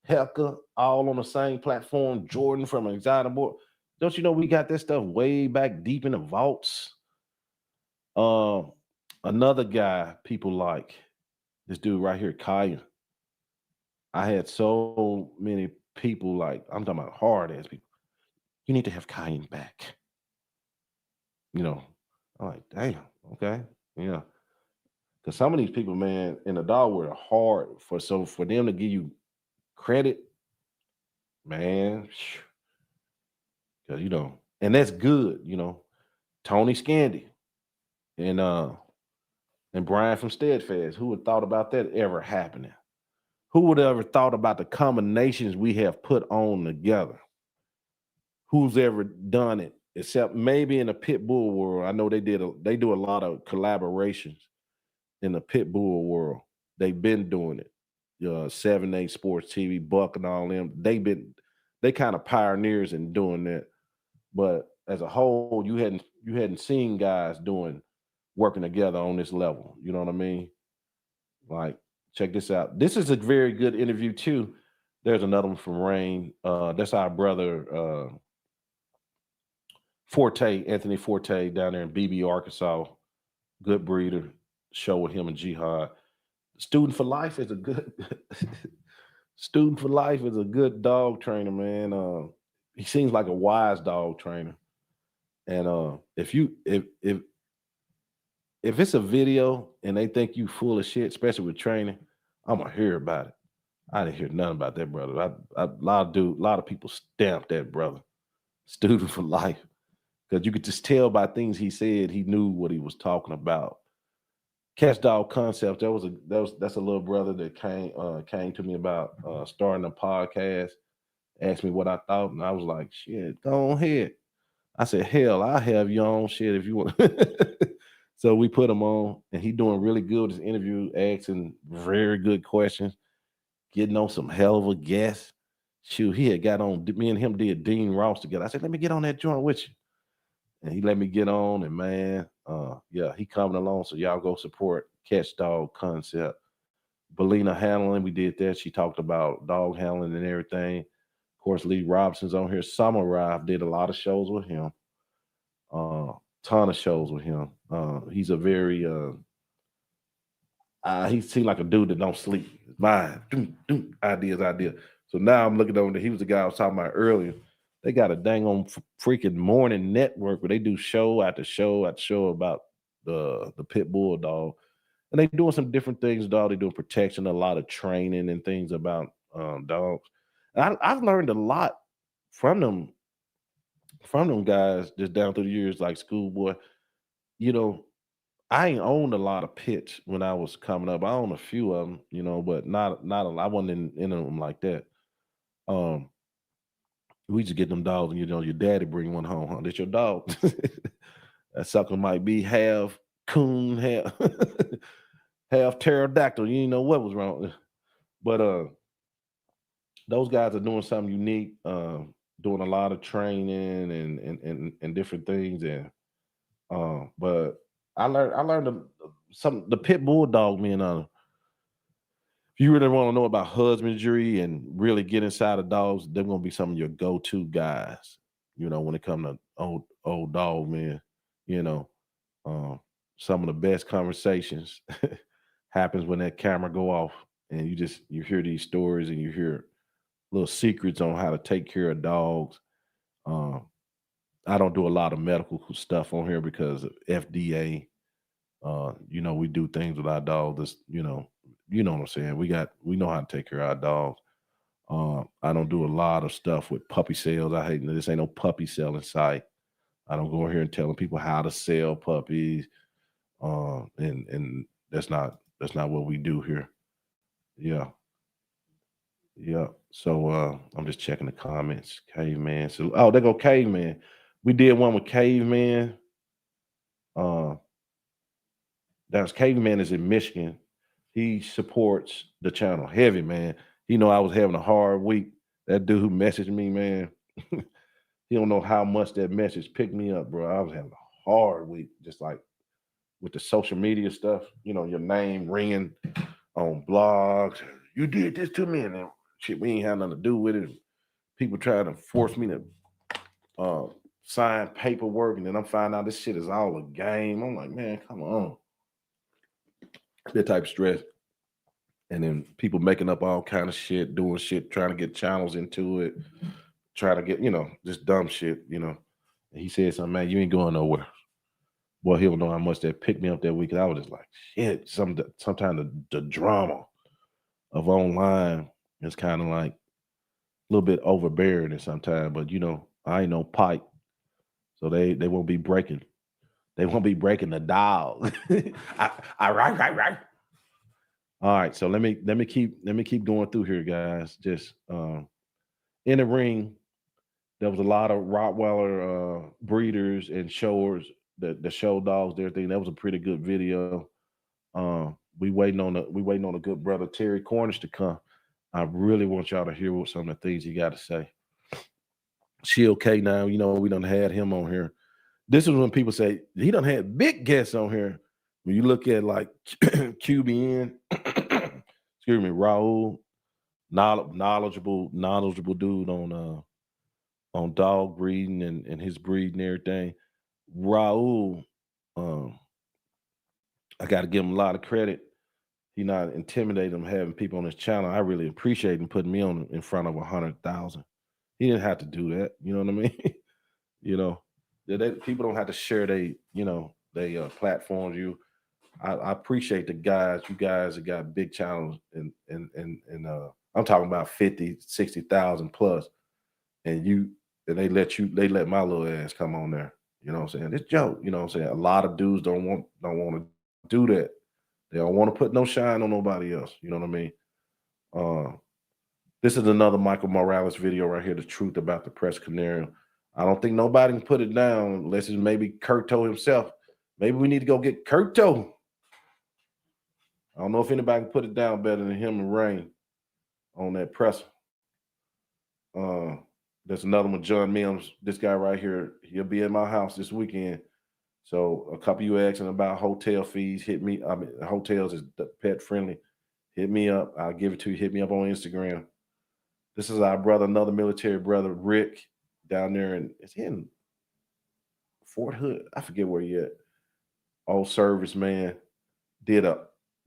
Hecka, all on the same platform. Jordan from Exotic Board. Don't you know we got that stuff way back deep in the vaults? Another guy people like, this dude right here, Kaya. I had so many people like, I'm talking about hard ass people. You need to have Kyan back. I'm like, damn, okay, yeah. Because some of these people, man, in the dog world are hard for them to give you credit, man. Because and that's good, Tony Scandy and Brian from Steadfast. Who would thought about that ever happening? Who would have ever thought about the combinations we have put on together? Who's ever done it? Except maybe in the pit bull world. I know they do a lot of collaborations in the pit bull world. They've been doing it. 7-8 Sports TV, Buck and all them. They kind of pioneers in doing that. But as a whole, you hadn't seen guys working together on this level. You know what I mean? Like, check this out. This is a very good interview too. There's another one from Rain. That's our brother Anthony Forte down there in BB, Arkansas. Good breeder. Show with him and Jihad. Student for Life is a good dog trainer, man. He seems like a wise dog trainer. And if it's a video and they think you full of shit, especially with training, I'm gonna hear about it. I didn't hear nothing about that brother. A lot of people stamped that brother, Student for Life, because you could just tell by things he said he knew what he was talking about. Catch Dog Concept. That's a little brother that came to me about starting a podcast. Asked me what I thought, and I was like, "Shit, go ahead." I said, "Hell, I'll have your own shit if you want." So we put him on, and he doing really good with his interview, asking very good questions, getting on some hell of a guests. Shoot, he had got on. Me and him did Dean Ross together. I said, "Let me get on that joint with you," and he let me get on. And man, yeah, he coming along. So y'all go support Catch Dog Concept. Belina Handling, we did that. She talked about dog handling and everything. Of course, Lee Robinson's on here. Summer Rive did a lot of shows with him. Ton of shows with him. He's a very he seemed like a dude that don't sleep. Mind, ideas. So now I'm looking over. He was the guy I was talking about earlier. They got a dang on freaking morning network where they do show after show after show about the pit bull dog, and they doing some different things. Dog, they doing protection, a lot of training and things about dogs. And I've learned a lot from them guys just down through the years, like Schoolboy. You know, I ain't owned a lot of pits when I was coming up. I own a few of them, you know, but not a lot. I wasn't in them like that. We just get them dogs, and you know, your daddy bring one home, huh? That's your dog. That sucker might be half coon, half pterodactyl. You didn't know what was wrong. But those guys are doing something unique, doing a lot of training and different things. And but I learned the pit bull dog, man. If you really want to know about husbandry and really get inside of dogs, they're gonna be some of your go-to guys. You know, when it comes to old dog, man. You know, some of the best conversations happens when that camera go off, and you hear these stories and you hear little secrets on how to take care of dogs. I don't do a lot of medical stuff on here because of FDA. You know, we do things with our dogs. That's, you know what I'm saying. We know how to take care of our dogs. I don't do a lot of stuff with puppy sales. I hate this. Ain't no puppy selling site. I don't go here and telling people how to sell puppies. And that's not what we do here. Yeah. Yeah. So I'm just checking the comments. Caveman. So there go Caveman. We did one with Caveman. That's Caveman is in Michigan. He supports the channel heavy, man. He know I was having a hard week. That dude who messaged me, man, he don't know how much that message picked me up, bro. I was having a hard week, just like with the social media stuff. You know, your name ringing on blogs. You did this to me, and then shit, we ain't had nothing to do with it. People trying to force me to sign paperwork, and then I'm finding out this shit is all a game. I'm like, man, come on. That type of stress. And then people making up all kind of shit, doing shit, trying to get channels into it, trying to get, you know, just dumb shit, you know. And he said something, man, you ain't going nowhere. Boy, he don't know how much that picked me up that week. I was just like, shit, sometimes the drama of online is kind of like a little bit overbearing sometimes, but you know, I ain't no pipe. So they won't be breaking. They won't be breaking the dial. Right. All right, so let me keep going through here, guys. Just in the ring, there was a lot of Rottweiler breeders and showers, the show dogs, everything. That was a pretty good video. We waiting on a good brother Terry Cornish to come. I really want y'all to hear what some of the things he got to say. She okay now? You know, we done had him on here. This is when people say he done had big guests on here. When you look at like QBN, excuse me, Raul, knowledgeable dude on dog breeding and his breed and everything. Raul, I got to give him a lot of credit. He not intimidating him having people on his channel. I really appreciate him putting me on in front of 100,000. He didn't have to do that. You know what I mean? You know, people don't have to share they platforms. I appreciate the guys. You guys have got big channels and I'm talking about 50, 60,000 plus. And they let my little ass come on there. You know what I'm saying? It's joke. You know what I'm saying? A lot of dudes don't want to do that. They don't want to put no shine on nobody else. You know what I mean? This is another Michael Morales video right here, The Truth About the Press Canary. I don't think nobody can put it down unless it's maybe Kurto himself. Maybe we need to go get Kurto. I don't know if anybody can put it down better than him and Rain on that presser. There's another one, John Mims. This guy right here, he'll be at my house this weekend. So a couple of you asking about hotel fees, hit me. I mean, hotels is pet friendly. Hit me up. I'll give it to you. Hit me up on Instagram. This is our brother, another military brother, Rick, down there in Fort Hood. I forget where he at. Old service man.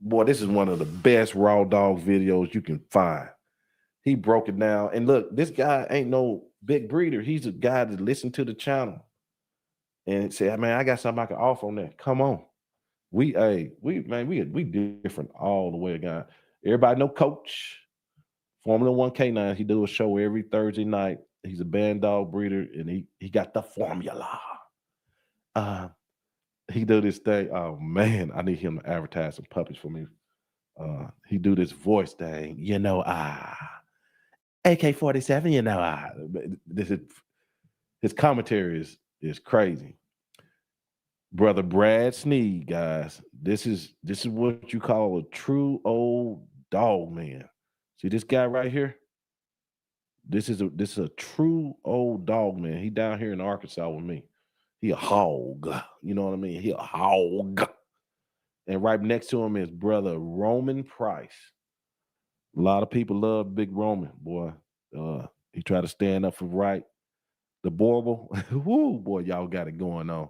Boy, this is one of the best raw dog videos you can find. He broke it down. And look, this guy ain't no big breeder. He's a guy that listened to the channel and said, man, I got something I can offer on that. Come on. We different all the way, guy. Everybody know Coach. Formula One K9. He do a show every Thursday night. He's a band dog breeder, and he got the formula. He do this thing. Oh man, I need him to advertise some puppies for me. He do this voice thing. AK-47. His commentary is crazy. Brother Brad Sneed, guys. This is what you call a true old dog man. See this guy right here? This is a true old dog man. He down here in Arkansas with me. He a hog. You know what I mean? He a hog. And right next to him is brother Roman Price. A lot of people love Big Roman, boy. He tried to stand up for right. The Borble, whoo, boy, y'all got it going on.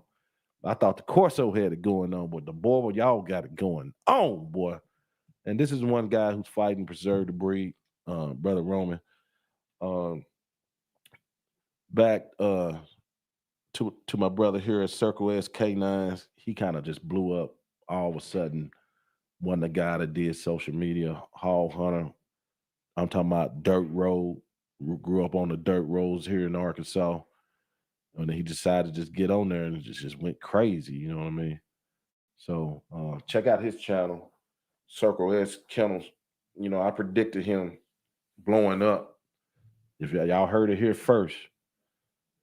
I thought the Corso had it going on, but the Borble, y'all got it going on, boy. And this is one guy who's fighting to preserve the breed, brother Roman. Back to my brother here at Circle S K9s, he kind of just blew up all of a sudden. One the guy that did social media, hog hunter. I'm talking about dirt road. Grew up on the dirt roads here in Arkansas. And then he decided to just get on there and just went crazy, you know what I mean? So check out his channel, Circle S Kennels. You know, I predicted him blowing up. If y'all heard it here first,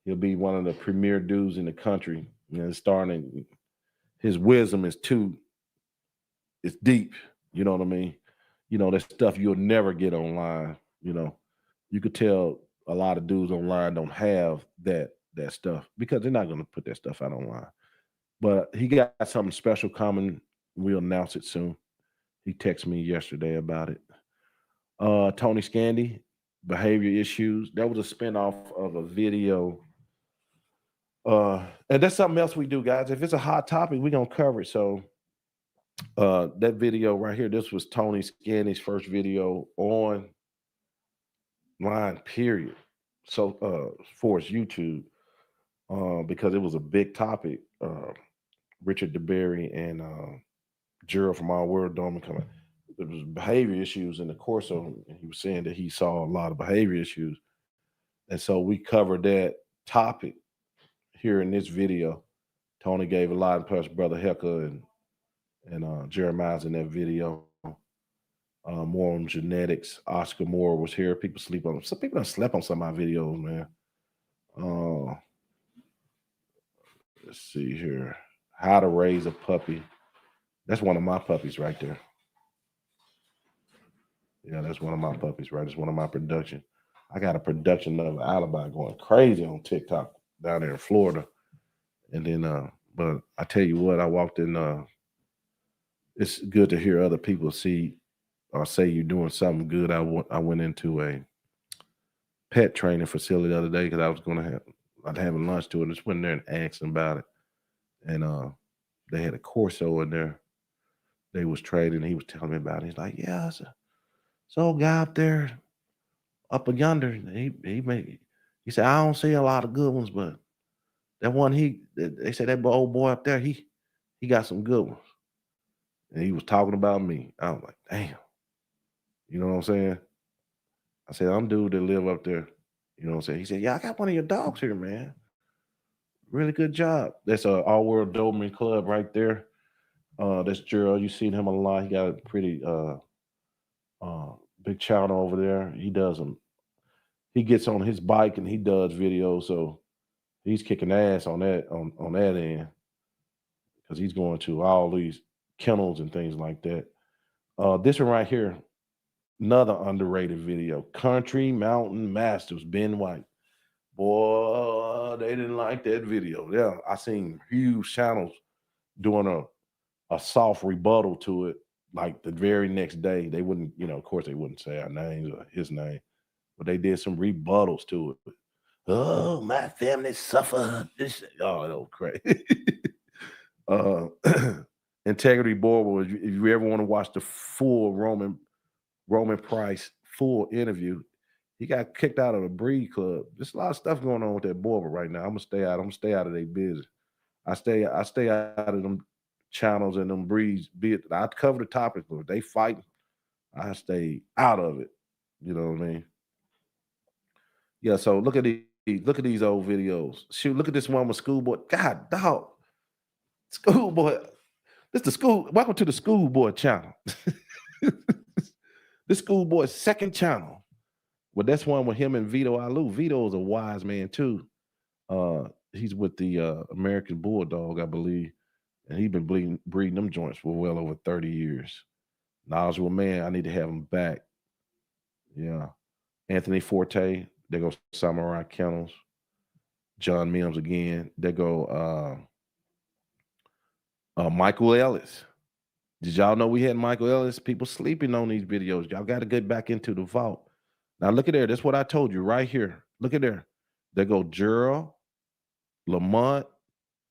he'll be one of the premier dudes in the country. You know, starting his wisdom is it's deep. You know what I mean? You know, that stuff you'll never get online. You know, you could tell a lot of dudes online don't have that stuff because they're not going to put that stuff out online. But he got something special coming. We'll announce it soon. He texted me yesterday about it. Tony Scandy, behavior issues. That was a spinoff of a video. And that's something else we do, guys. If it's a hot topic, we're going to cover it. So that video right here, this was Tony Scandy's first video online, period. So for his YouTube, because it was a big topic. Richard DeBerry and Gerald from Our World Dorman coming. There was behavior issues in the Corso, and he was saying that he saw a lot of behavior issues. And so we covered that topic here in this video. Tony gave a lot, plus Brother Hecker and Jeremiah's in that video. more on genetics. Oscar Moore was here. People sleep on some people don't sleep on some of my videos, man. Let's see here. How to raise a puppy. That's one of my puppies right there. Yeah, that's one of my puppies, right? It's one of my production. I got a production of Alibi going crazy on TikTok down there in Florida. And then, but I tell you what, I walked in. It's good to hear other people see or say you're doing something good. I went into a pet training facility the other day because I'd having lunch to it. Just went there and asked them about it. And they had a Corso in there. They was trading. He was telling me about it. He's like, yeah, it's old guy up there, up yonder. He said, I don't see a lot of good ones, but that one they said that old boy up there, he got some good ones. And he was talking about me. I was like, damn. You know what I'm saying? I said, I'm dude that live up there. You know what I'm saying? He said, yeah, I got one of your dogs here, man. Really good job. That's a All World Doberman Club right there. That's Gerald. You've seen him a lot. He got a pretty big channel over there. He does them. He gets on his bike and he does videos. So he's kicking ass on that on that end because he's going to all these kennels and things like that. This one right here, another underrated video. Country Mountain Masters, Ben White. Boy, they didn't like that video. Yeah, I seen huge channels doing a soft rebuttal to it, like the very next day. They wouldn't, of course they wouldn't say our names or his name, but they did some rebuttals to it. Oh, my family suffered this. Oh, that was crazy. Integrity Board, if you ever want to watch the full Roman Price full interview, he got kicked out of the Breed Club. There's a lot of stuff going on with that Borba right now. I'm gonna stay out of their business. I stay out of them channels and them breeds. I cover the topics, but if they fight, I stay out of it. You know what I mean? Yeah. So look at these old videos. Shoot, look at this one with Schoolboy. God, dog, Schoolboy. This the school. Welcome to the Schoolboy channel. This Schoolboy's second channel. Well, that's one with him and Vito Alou. Vito is a wise man too. He's with the American Bulldog, I believe, and he's been breeding them joints for well over 30 years. Knowledgeable man. I need to have him back. Yeah. Anthony Forte. There goes Samurai Kennels. John Mims again. There go Michael Ellis. Did y'all know we had Michael Ellis? People sleeping on these videos. Y'all got to get back into the vault. Now look at there. That's what I told you right here. Look at there. There go Gerald, Lamont,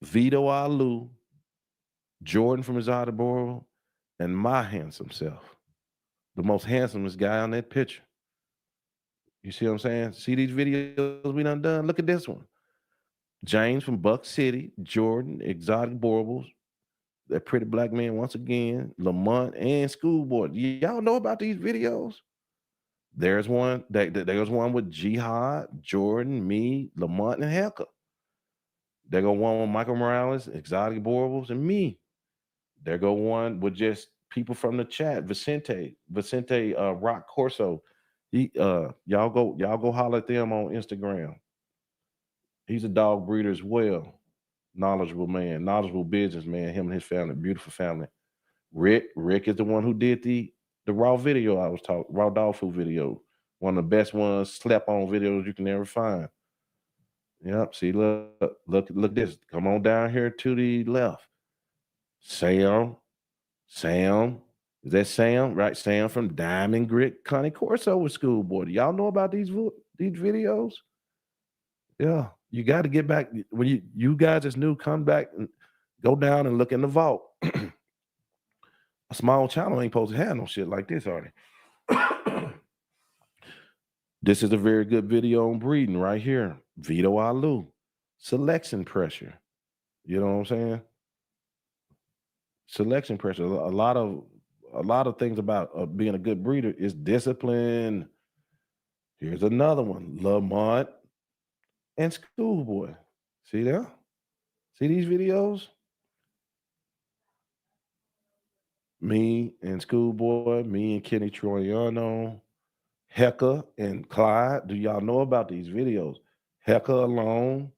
Vito Alou, Jordan from his Borough, and my handsome self. The most handsomest guy on that picture. You see what I'm saying? See these videos we done? Look at this one. James from Buck City, Jordan, Exotic Baubles, that pretty black man once again, Lamont, and Schoolboy. Y'all know about these videos? There's one. There's one with Jihad, Jordan, me, Lamont, and Hecka. There go one with Michael Morales, Exotic Baubles, and me. There go one with just people from the chat. Vicente Rock Corso. Y'all go holler at them on Instagram. He's a dog breeder as well. Knowledgeable man, knowledgeable businessman. Him and his family, beautiful family. Rick is the one who did the raw video I was talking, raw dog food video. One of the best ones, slept on videos you can ever find. Yep. See, look this. Come on down here to the left. Sam. Is that Sam? Right? Sam from Diamond Grit Cane Corso with Schoolboy. Do y'all know about these videos? Yeah. You got to get back. When you guys that's new, come back and go down and look in the vault. A small channel ain't supposed to have no shit like this, are they? This is a very good video on breeding right here. Vito Alou. Selection pressure. You know what I'm saying? Selection pressure. A lot of things about being a good breeder is discipline. Here's another one. Lamont and Schoolboy. See there? See these videos? me and Schoolboy, me and Kenny Troiano, Hecka and Clyde. Do y'all know about these videos? Hecka alone,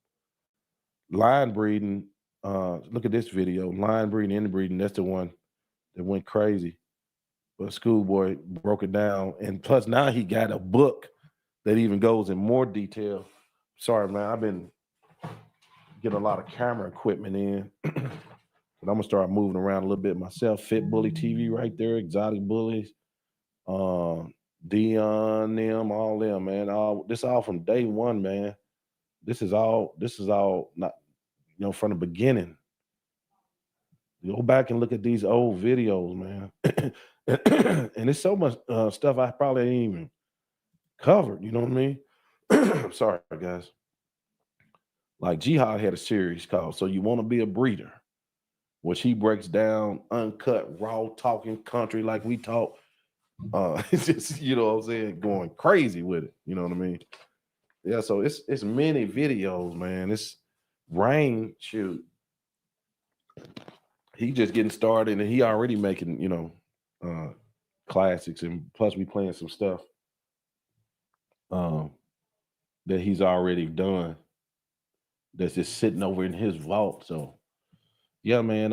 line breeding. Look at this video. Line breeding, interbreeding. That's the one that went crazy. But Schoolboy broke it down. And plus now he got a book that even goes in more detail. Sorry, man. I've been getting a lot of camera equipment in. But I'm gonna start moving around a little bit myself. Fit Bully TV right there, Exotic Bullies, Dion, them, all them, man. This all from day one, man. This is all not, from the beginning. You go back and look at these old videos, man. And there's so much stuff I probably ain't even covered, you know what I mean? Sorry, guys. Like Jihad had a series called So You Want to Be a Breeder, which he breaks down uncut, raw talking country like we talk. It's just, you know what I'm saying, going crazy with it. You know what I mean? Yeah, so it's many videos, man. It's Rain, shoot. He just getting started and he already making, classics, and plus we playing some stuff that he's already done that's just sitting over in his vault. So yeah, man.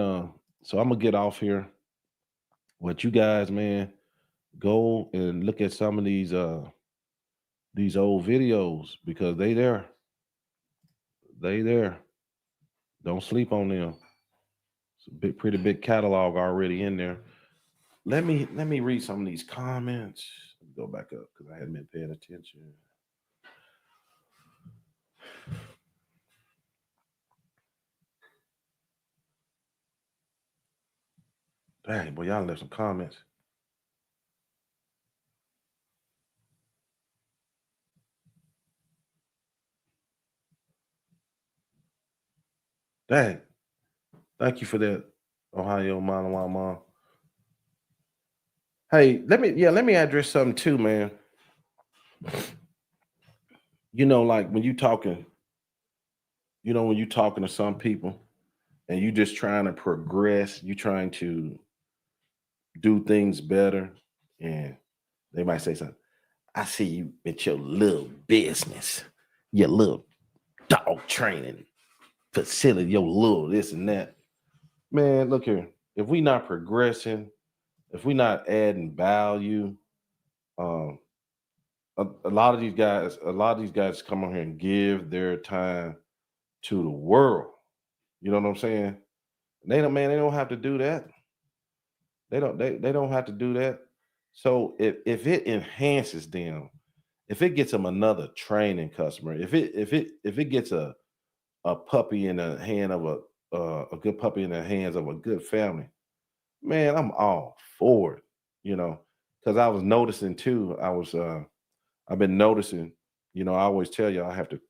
So I'm gonna get off here. What you guys, man, go and look at some of these old videos because they there. They there. Don't sleep on them. It's a pretty big catalog already in there. Let me read some of these comments. Let me go back up because I hadn't been paying attention. Dang, boy, y'all left some comments. Dang. Thank you for that, Ohio Mom. Hey, let me address something too, man. Like when you talking, when you talking to some people and you just trying to progress, you trying to do things better, and they might say something. I see you at your little business, your little dog training facility, your little this and that. Man, look here. If we not progressing, if we not adding value, a lot of these guys come on here and give their time to the world. You know what I'm saying? They don't have to do that. They don't have to do that. So if it enhances them, if it gets them another training customer, if it gets a puppy in the hand of a good puppy in the hands of a good family, man, I'm all for it. Because I was noticing too. I've been noticing. I always tell you I have to.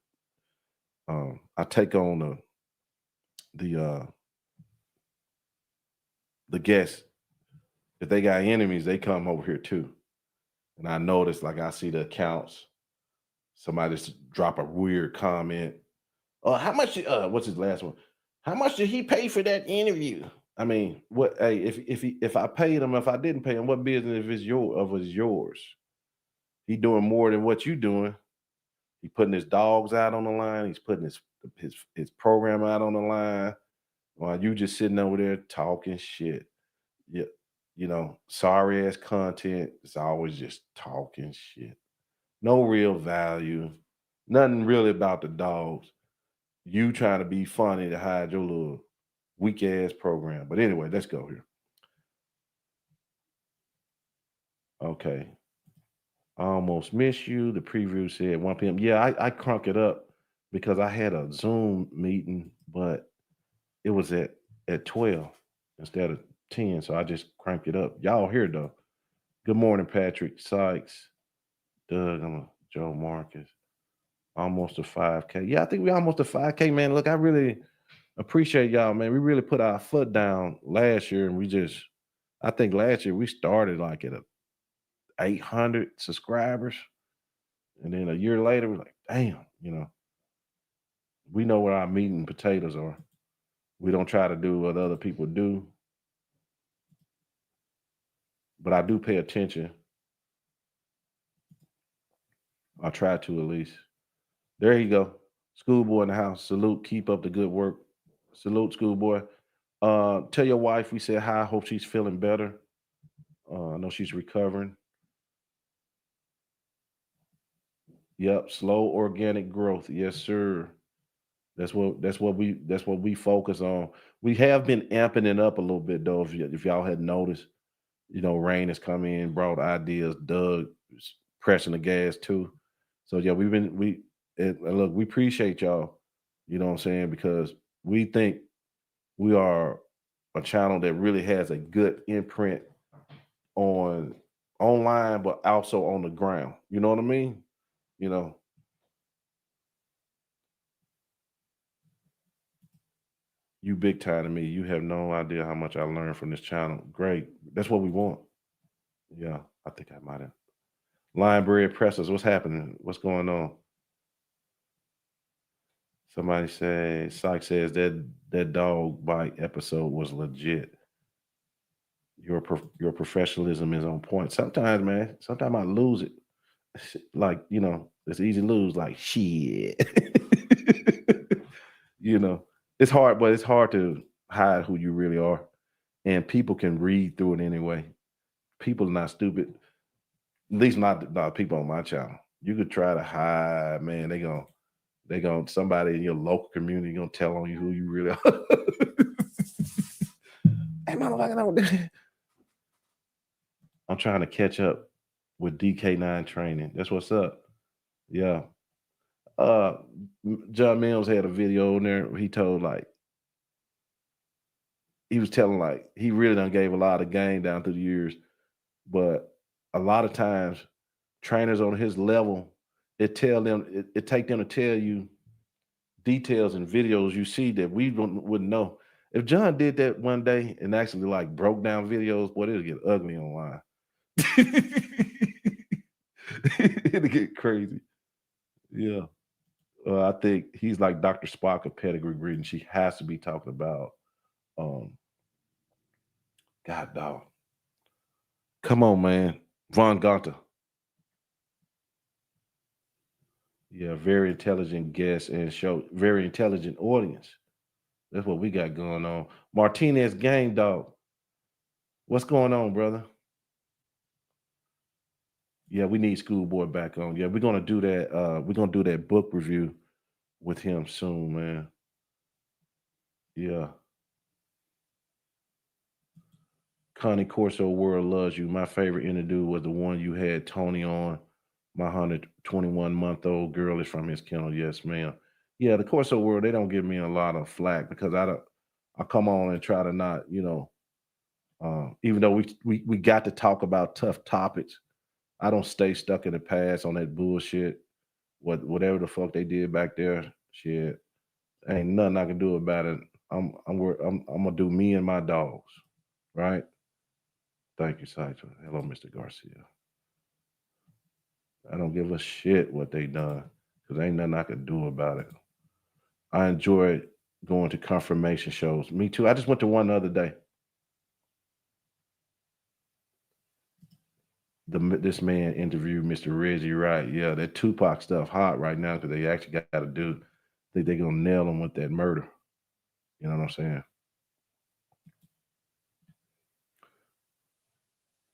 I take on the guests. If they got enemies, they come over here too. And I notice, like I see the accounts. Somebody just drop a weird comment. How much? What's his last one? How much did he pay for that interview? I mean, what? Hey, if I paid him, if I didn't pay him, what business is yours? He doing more than what you doing. He putting his dogs out on the line. He's putting his program out on the line while you just sitting over there talking shit. Yeah, sorry ass content. It's always just talking shit. No real value. Nothing really about the dogs. You trying to be funny to hide your little weak ass program. But anyway, let's go here. Okay. I almost miss you. The preview said 1 p.m. Yeah, I crunk it up because I had a Zoom meeting, but it was at 12 instead of 10. So I just cranked it up. Y'all here though. Good morning, Patrick Sykes, Doug, Joe Marcus. Almost a 5K. Yeah, I think we almost a 5K, man. Look, I really appreciate y'all, man. We really put our foot down last year, and I think last year we started like at 800 subscribers. And then a year later, we're like, damn, we know where our meat and potatoes are. We don't try to do what other people do. but I do pay attention. I try to at least. There you go. Schoolboy in the house. Salute. Keep up the good work. Salute, schoolboy. Tell your wife we said hi. Hope she's feeling better. I know she's recovering. Yep. Slow organic growth. Yes, sir. That's what we focus on. We have been amping it up a little bit though. If y'all had noticed, Rain has come in, brought ideas. Doug is pressing the gas too. So yeah, and look, we appreciate y'all. You know what I'm saying? Because we think we are a channel that really has a good imprint on online, but also on the ground. You know what I mean? You know, you big time to me. You have no idea how much I learned from this channel. Great. That's what we want. Yeah, I think I might have. Lion Bread Pressers, what's happening? What's going on? Somebody say, Syke says that dog bite episode was legit. Your professionalism is on point. Sometimes, man, sometimes I lose it. Like, it's easy to lose, like shit. It's hard, but it's hard to hide who you really are. And people can read through it anyway. People are not stupid. At least not people on my channel. You could try to hide, man. They gonna somebody in your local community gonna tell on you who you really are. Hey, motherfucker, don't do that. I'm trying to catch up with DK9 training. That's what's up. Yeah. John Mims had a video in there where he told he was telling he really done gave a lot of game down through the years, but a lot of times trainers on his level, it take them to tell you details and videos you see that we wouldn't know. If John did that one day and actually broke down videos, boy, it'll get ugly online. It'll get crazy. Yeah. I think he's like Dr. Spock of pedigree breeding. She has to be talking about God dog. Come on, man. Von Gonta. Yeah, very intelligent guest and show, very intelligent audience. That's what we got going on. Martinez Gang Dog. What's going on, brother? Yeah, we need Schoolboy back on. Yeah, we're gonna do that. We're gonna do that book review with him soon, man. Yeah. Cane Corso World Loves You. My favorite interview was the one you had Tony on. My 121-month-old girl is from his kennel. Yes, ma'am. Yeah, the Corso World, they don't give me a lot of flack because I come on and try to not, even though we got to talk about tough topics, I don't stay stuck in the past on that bullshit. Whatever the fuck they did back there, shit, ain't nothing I can do about it. I'm gonna do me and my dogs, right? Thank you, Saito. Hello, Mr. Garcia. I don't give a shit what they done because ain't nothing I can do about it. I enjoyed going to confirmation shows. Me too. I just went to one the other day. This man interviewed Mr. Reggie Wright. Yeah, that Tupac stuff hot right now because they actually got to do. Think they're gonna nail him with that murder. You know what I'm saying?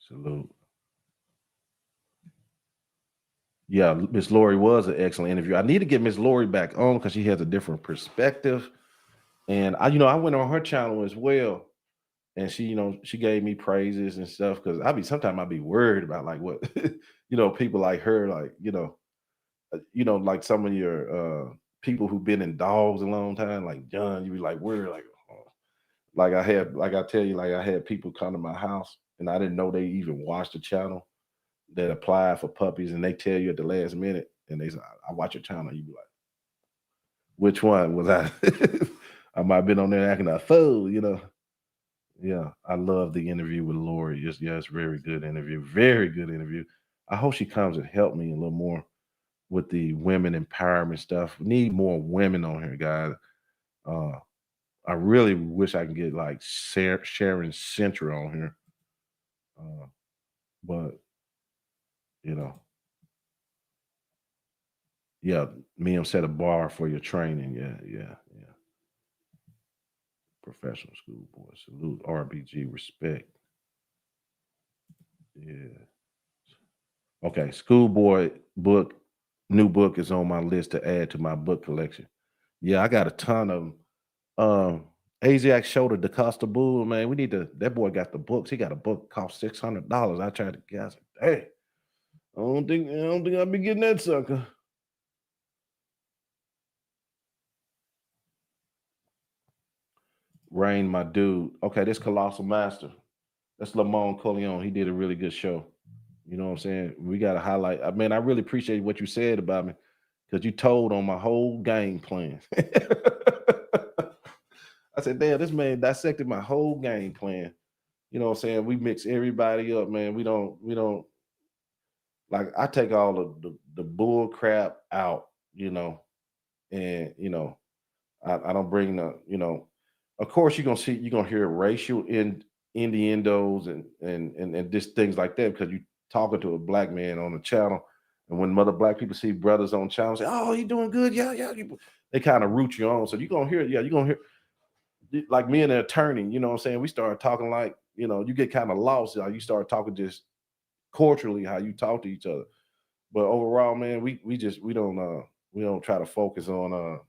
Salute. Yeah, Miss Lori was an excellent interview. I need to get Miss Lori back on because she has a different perspective. And I went on her channel as well. And she gave me praises and stuff because sometimes I'd be worried about what, people like her, like some of your people who've been in dogs a long time, like John, you be worried, I tell you, I had people come to my house and I didn't know they even watched the channel that applied for puppies, and they tell you at the last minute, and they say, I watch your channel. You be like, which one was I? I might have been on there acting a fool, Yeah, I love the interview with Lori. It's a very good interview. Very good interview. I hope she comes and help me a little more with the women empowerment stuff. We need more women on here, guys. I really wish I can get Sharon Centra on here. But you know, yeah, Mims set a bar for your training. Yeah. Professional schoolboy. Salute RBG, respect. Yeah. Okay, schoolboy book, new book is on my list to add to my book collection. Yeah, I got a ton of them. Aziac Shoulder, DaCosta Bull, man. We need to. That boy got the books. He got a book cost $600. I tried to guess. Hey, I don't think I'll be getting that sucker. Rain, my dude. Okay, this Colossal Master. That's Lamont Corleone. He did a really good show. You know what I'm saying? We got to highlight. I mean, I really appreciate what you said about me because you told on my whole game plan. I said, damn, this man dissected my whole game plan. You know what I'm saying? We mix everybody up, man. We don't like I take all of the bull crap out, and I don't bring of course you're gonna hear racial innuendos and just things like that because you talking to a black man on the channel, and when other black people see brothers on channel say, "Oh, you doing good, yeah." They kind of root you on, so you're gonna hear like me and the attorney. You know what I'm saying? We started talking like you get kind of lost. You start talking just culturally how you talk to each other, but overall, man, we don't try to focus on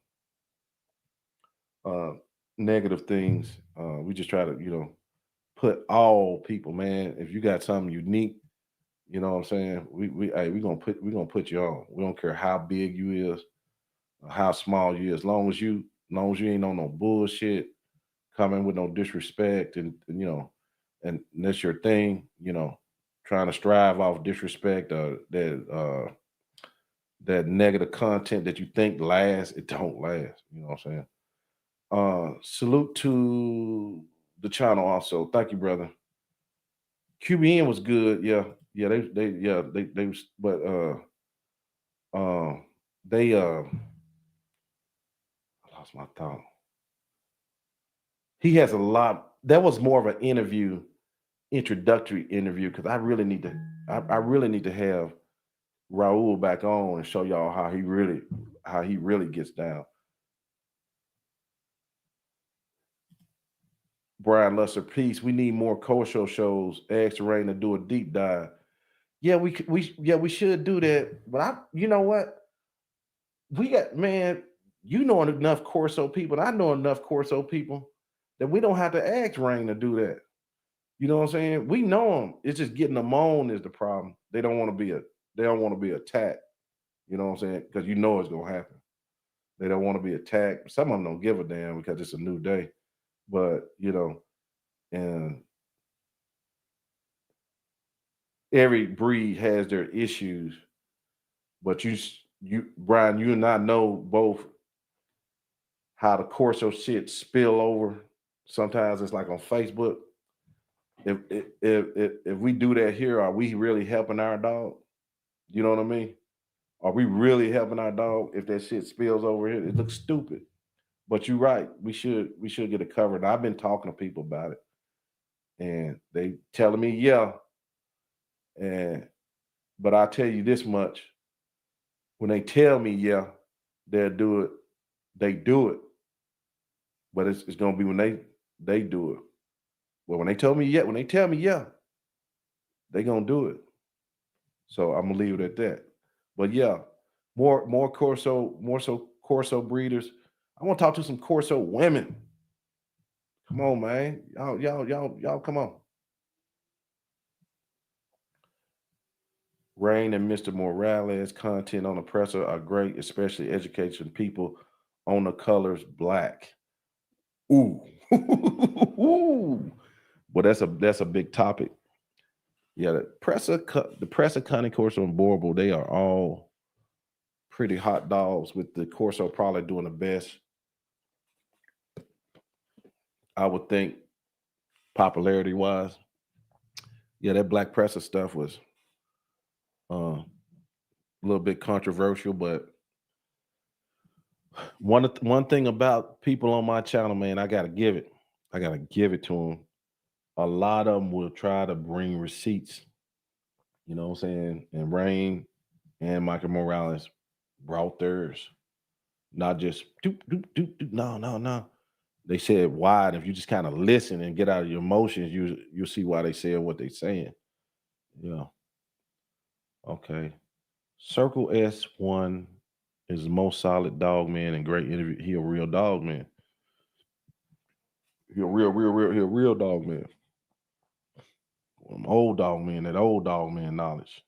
negative things. We just try to put all people, man. If you got something unique, you know what I'm saying, we gonna put you on. We don't care how big you is or how small you is, as long as you ain't on no bullshit, coming with no disrespect, and that's your thing, trying to strive off disrespect or that negative content that you think lasts, it don't last. You know what I'm saying? Salute to the channel also. Thank you, brother. QBN was good. They was, but they I lost my thought. He has a lot. That was more of an introductory interview, because I really need to have Raul back on and show y'all how he really gets down. Brian Lusser, peace. We need more Corso shows. Ask Rain to do a deep dive. Yeah, we should do that. But you know what? We got, man, you know enough Corso people, and I know enough Corso people that we don't have to ask Rain to do that. You know what I'm saying? We know them. It's just getting them on is the problem. They don't want to be attacked. You know what I'm saying? Because it's gonna happen. They don't want to be attacked. Some of them don't give a damn because it's a new day. But and every breed has their issues. But you Brian, you and I know both how the Corso shit spill over. Sometimes it's like on Facebook. If we do that here, are we really helping our dog? You know what I mean? Are we really helping our dog if that shit spills over here? It looks stupid. But you're right. We should get it covered. I've been talking to people about it, and they telling me yeah. But I'll tell you this much: when they tell me yeah, they'll do it. They do it. But it's gonna be when they do it. Well, when they tell me yeah, they gonna do it. So I'm gonna leave it at that. But yeah, more Corso breeders. I want to talk to some Corso women. Come on, man. Y'all come on. Rain and Mr. Morales content on the presser are great, especially education people on the colors black. Ooh. Ooh. Well, that's a big topic. Yeah, the presser, Cane Corso, and Borbo, they are all pretty hot dogs, with the Corso probably doing the best. I would think, popularity wise. Yeah, that black presser stuff was a little bit controversial, but one thing about people on my channel, man, I gotta give it to them. A lot of them will try to bring receipts You know what I'm saying? And Rain and Michael Morales brought theirs. Not just doop, doop, doop, doop. No. They said wide. If you just kind of listen and get out of your emotions, you'll see why they said what they saying. Yeah. Okay. Circle S1 is the most solid dog man and great interview. He a real dog man. He a real dog man. Old dog man, that old dog man knowledge.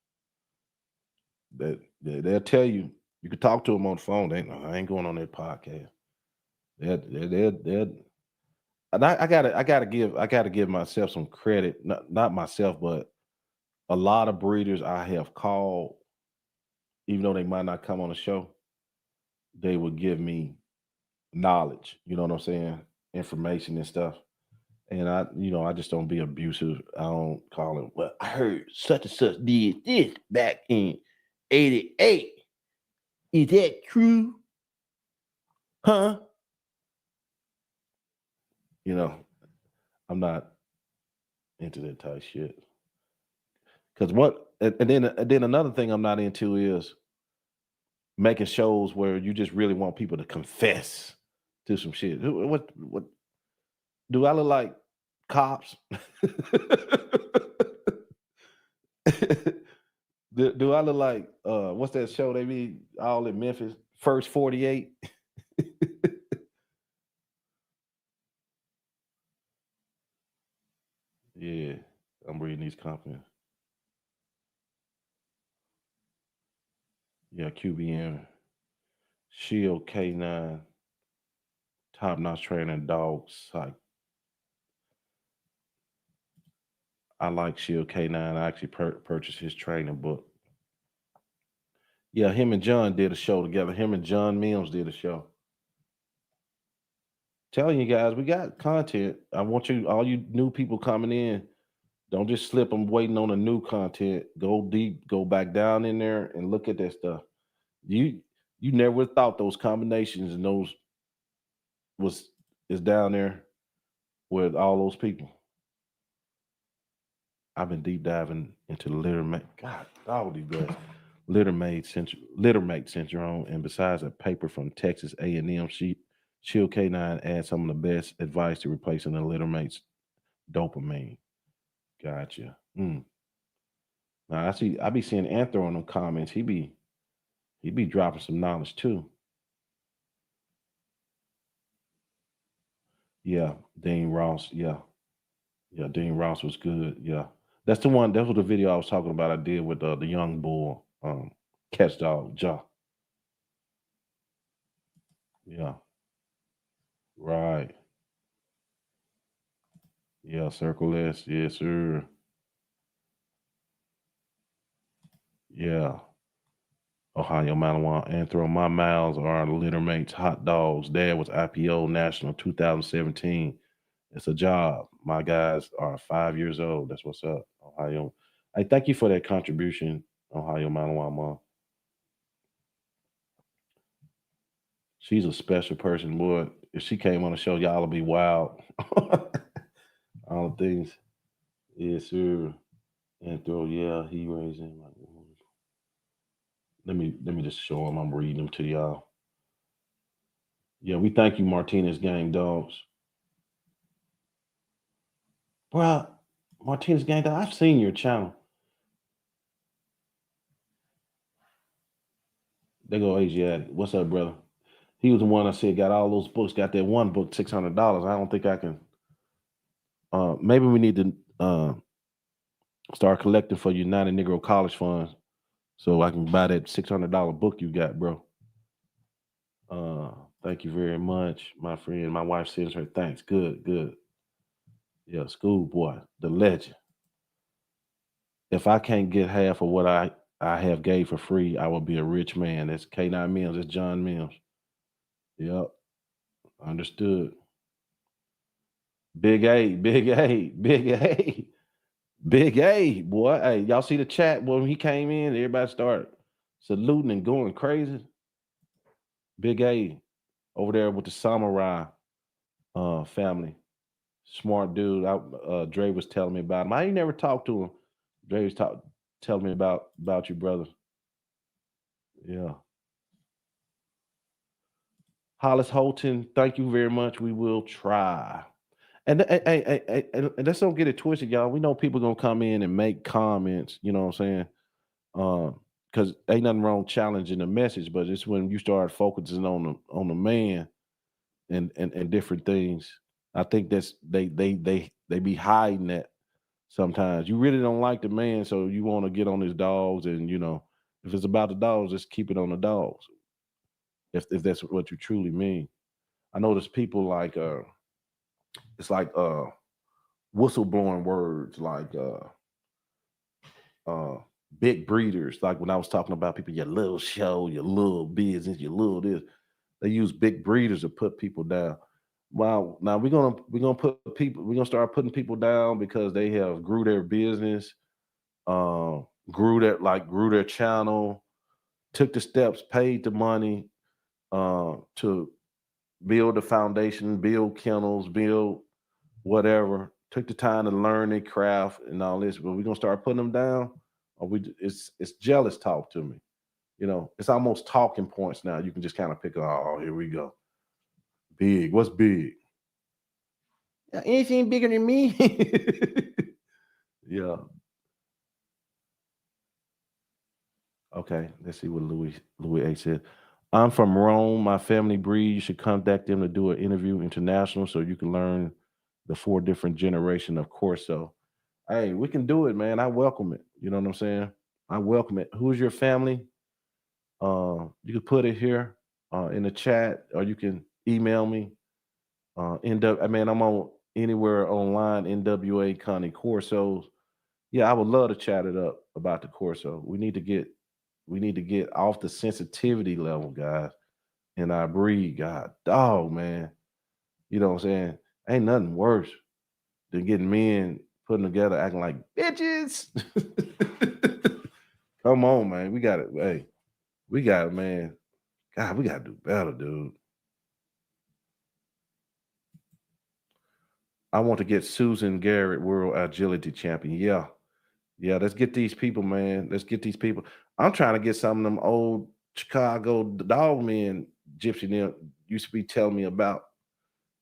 They'll tell you. You can talk to them on the phone. I ain't going on that podcast. They're and I gotta give myself some credit. Not myself, but a lot of breeders I have called, even though they might not come on the show, they would give me knowledge. You know what I'm saying? Information and stuff. And I just don't be abusive. I don't call it. Well, I heard such and such did this back in '88. Is that true? Huh? I'm not into that type shit. Because then another thing I'm not into is making shows where you just really want people to confess to some shit. What do I look like? Cops? do I look like what's that show they be all in Memphis? First 48? Yeah, I'm reading these comments. Yeah, QBN. Shield K9. Top notch training dog psych. I like Shield K9. I actually purchased his training book. Yeah, him and John did a show together. Him and John Mims did a show. Telling you guys, we got content. I want all you new people coming in, don't just slip them waiting on the new content. Go deep, go back down in there and look at that stuff. You never thought those combinations and those is down there with all those people. I've been deep diving into the littermate. God, all these guys. Littermate syndrome, and besides a paper from Texas A&M, Shield K9 adds some of the best advice to replacing the littermate's dopamine. Gotcha. Now I be seeing Anthro in them comments. He be dropping some knowledge too. Yeah, Dean Ross. Yeah, Dean Ross was good. Yeah, that's the one. That was the video I was talking about. I did with the young bull, catch dog jaw. Yeah, right. Yeah, Circle S. Yes, sir. Yeah. Ohio Malawan Anthro. My miles are littermates, hot dogs. Dad was IPO National 2017. It's a job. My guys are 5 years old. That's what's up, Ohio. Hey, thank you for that contribution, Ohio Malawan Mom. She's a special person, boy. If she came on the show, y'all will be wild. All the things. Yes, sir. Anthro, yeah, he raised him. Let me just show him. I'm reading them to y'all. Yeah, we thank you, Martinez Gang Dogs. Bro, Martinez Gang Dog, I've seen your channel. They go Asiatic. What's up, brother? He was the one I said got all those books. Got that one book, $600. I don't think I can. Maybe we need to start collecting for United Negro College Funds so I can buy that $600 book you got, bro. Thank you very much, my friend. My wife sends her thanks. Good. Yeah, schoolboy, the legend. If I can't get half of what I have gave for free, I will be a rich man. That's K9 Mims. That's John Mims. Yep. Understood. Big A, boy. Hey, y'all see the chat when he came in? Everybody started saluting and going crazy. Big A over there with the samurai family. Smart dude. Dre was telling me about him. I ain't never talked to him. Dre was telling me about you, brother. Yeah. Hollis Holton, thank you very much. We will try. And let's don't get it twisted, y'all. We know people gonna come in and make comments, you know what I'm saying? Because ain't nothing wrong challenging the message, but it's when you start focusing on the man and different things. I think that's they be hiding that sometimes. You really don't like the man, so you want to get on his dogs, and if it's about the dogs, just keep it on the dogs. If that's what you truly mean. I know there's people like it's like whistleblowing words like big breeders, like when I was talking about people, your little show, your little business, your little this. They use big breeders to put people down. Wow. Now we're gonna start putting people down because they have grew their business, grew their channel, took the steps, paid the money to build the foundation, build kennels, build whatever, took the time to learn their craft and all this, but we're gonna start putting them down, or it's jealous talk to me. It's almost talking points now. You can just kind of pick, oh, here we go. Big. What's big? Anything bigger than me? Yeah. Okay, let's see what Louis A said. I'm from Rome. My family breed. You should contact them to do an interview international so you can learn the 4 different generation of Corso. Hey, we can do it, man. I welcome it. You know what I'm saying? I welcome it. Who's your family? You can put it here in the chat, or you can email me. I'm on anywhere online. NWA Cane Corsos. Yeah, I would love to chat it up about the Corso. We need to get off the sensitivity level, guys, in our breed. God, dog, man. You know what I'm saying? Ain't nothing worse than getting men putting together acting like bitches. Come on, man. We got it. Hey, we got it, man. God, we got to do better, dude. I want to get Susan Garrett World Agility Champion. Yeah. Yeah, let's get these people, man. Let's get these people. I'm trying to get some of them old Chicago dog men Gypsy them used to be telling me about.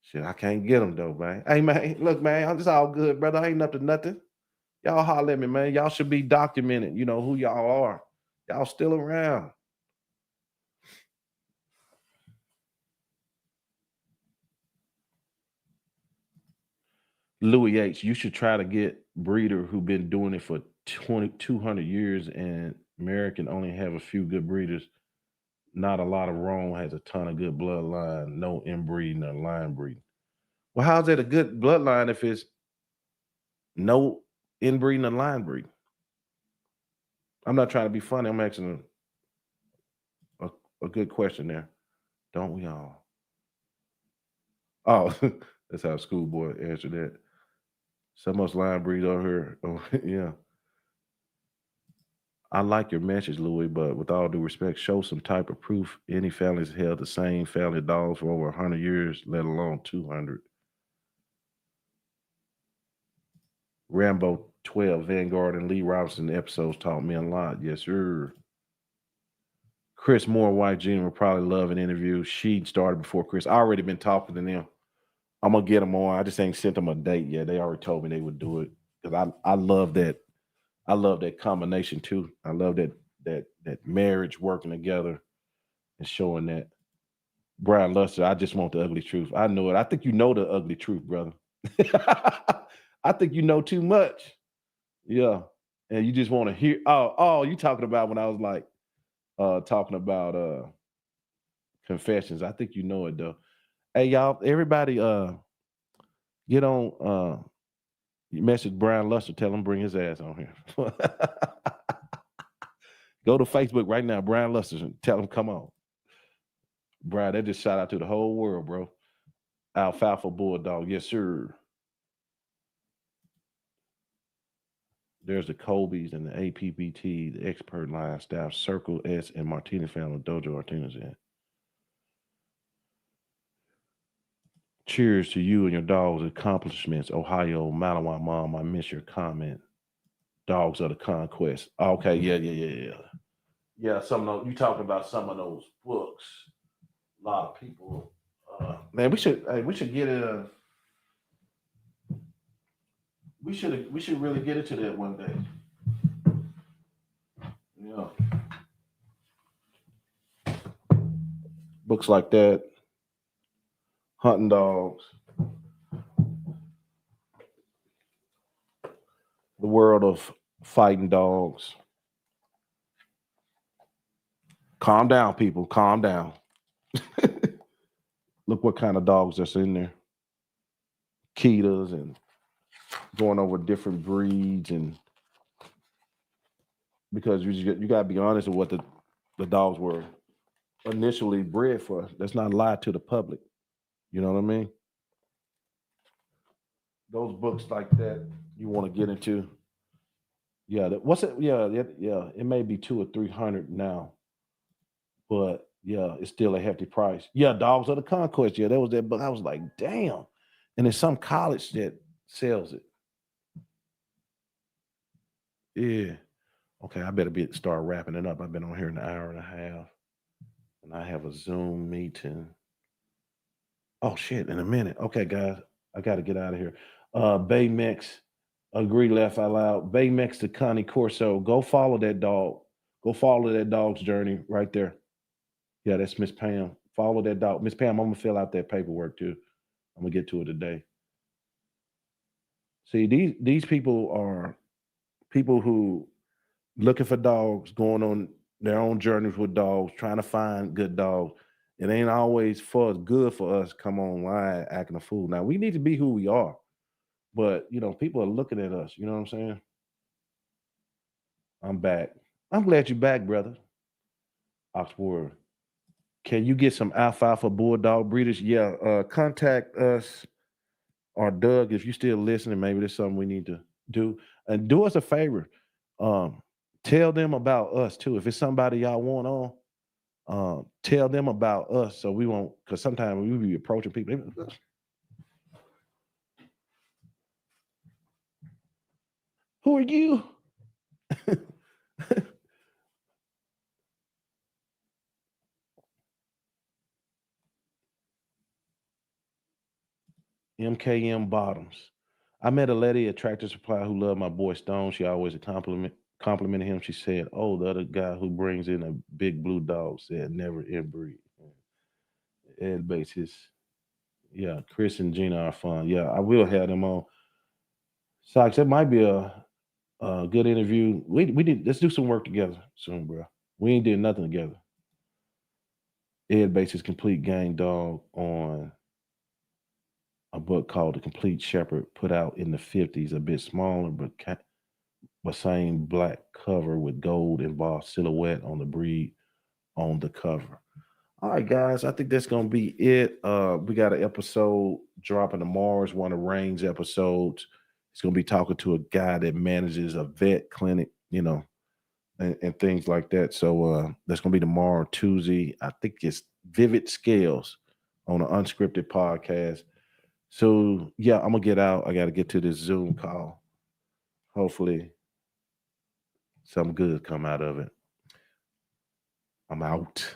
Shit, I can't get them though, man. Hey, man, look, man, I'm just all good, brother. I ain't up to nothing. Y'all holler at me, man. Y'all should be documented. You know who y'all are. Y'all still around. Louis H., you should try to get breeder who been doing it for 200 years, and American only have a few good breeders. Not a lot of Rome has a ton of good bloodline, no inbreeding or line breeding. Well, how's that a good bloodline if it's no inbreeding or line breeding? I'm not trying to be funny. I'm asking a good question there. Don't we all? Oh, that's how a schoolboy answered that. So much line breed on here. Oh, yeah. I like your message, Louis, but with all due respect, show some type of proof any family's held the same family dogs for over 100 years, let alone 200. Rambo 12, Vanguard, and Lee Robinson episodes taught me a lot. Yes, sir. Chris Moore, White Jr. would probably love an interview. She started before Chris. I already been talking to them. I'm gonna get them on. I just ain't sent them a date yet. They already told me they would do it because I love that. I love that combination too. I love that marriage working together and showing that. Brian Luster, I just want the ugly truth. I know it. I think you know the ugly truth, brother. I think you know too much. Yeah. And you just want to hear. Oh, you talking about when I was like talking about confessions. I think you know it though. Hey, y'all, everybody get on message Brian Luster, tell him bring his ass on here. Go to Facebook right now, Brian Luster, and tell him come on. Brian, that just shout out to the whole world, bro. Alfalfa Bulldog, yes, sir. There's the Colbys and the APBT, the expert line staff, Circle S, and Martinez family, Dojo Martinez in. Cheers to you and your dog's accomplishments. Ohio, Malawi Mom, I miss your comment. Dogs of the Conquest. Okay, yeah. Some of those, you talking about some of those books. A lot of people. Man, we should get it. We should really get into that one day. Yeah. Books like that. Hunting dogs. The world of fighting dogs. Calm down, people. Calm down. Look what kind of dogs that's in there. Ketas and going over different breeds, and because you got to be honest with what the dogs were initially bred for. Let's not lie to the public. You know what I mean? Those books like that you want to get into. Yeah, what's it? Yeah. It may be 200 or 300 now, but yeah, it's still a hefty price. Yeah, Dogs of the Conquest. Yeah, that was that book. I was like, damn. And there's some college that sells it. Yeah. Okay, I better start wrapping it up. I've been on here an hour and a half, and I have a Zoom meeting. Oh shit! In a minute. Okay, guys, I got to get out of here. Baymex, agree, laugh out loud. Baymex to Cane Corso. Go follow that dog. Go follow that dog's journey right there. Yeah, that's Miss Pam. Follow that dog. Miss Pam, I'm gonna fill out that paperwork too. I'm gonna get to it today. See, these people are people who looking for dogs, going on their own journeys with dogs, trying to find good dogs. It ain't always good for us come online acting a fool. Now we need to be who we are, but people are looking at us. You know what I'm saying? I'm back. I'm glad you're back, brother. Oxford. Can you get some alfalfa bulldog breeders? Yeah, contact us or Doug if you're still listening. Maybe there's something we need to do. And do us a favor. Tell them about us too. If it's somebody y'all want on, tell them about us so we won't, because sometimes we be approaching people. Who are you? MKM Bottoms. I met a lady at Tractor Supply who loved my boy Stone. She always complimented him. She said, "Oh, the other guy who brings in a big blue dog said never inbreed." Ed basis. Yeah, Chris and Gina are fun. Yeah, I will have them on. Socks, that might be a good interview. We did. Let's do some work together soon, bro. We ain't did nothing together. Ed bases complete gang dog on a book called The Complete Shepherd, put out in the 50s, a bit smaller, but same black cover with gold embossed silhouette on the breed on the cover. All right, guys, I think that's gonna be it. We got an episode dropping tomorrow. It's one of Rain's episodes. It's gonna be talking to a guy that manages a vet clinic, and things like that. So that's gonna be tomorrow, Tuesday. I think it's Vivid Scales on an unscripted podcast. So yeah, I'm gonna get out. I gotta get to this Zoom call. Hopefully some good come out of it. I'm out.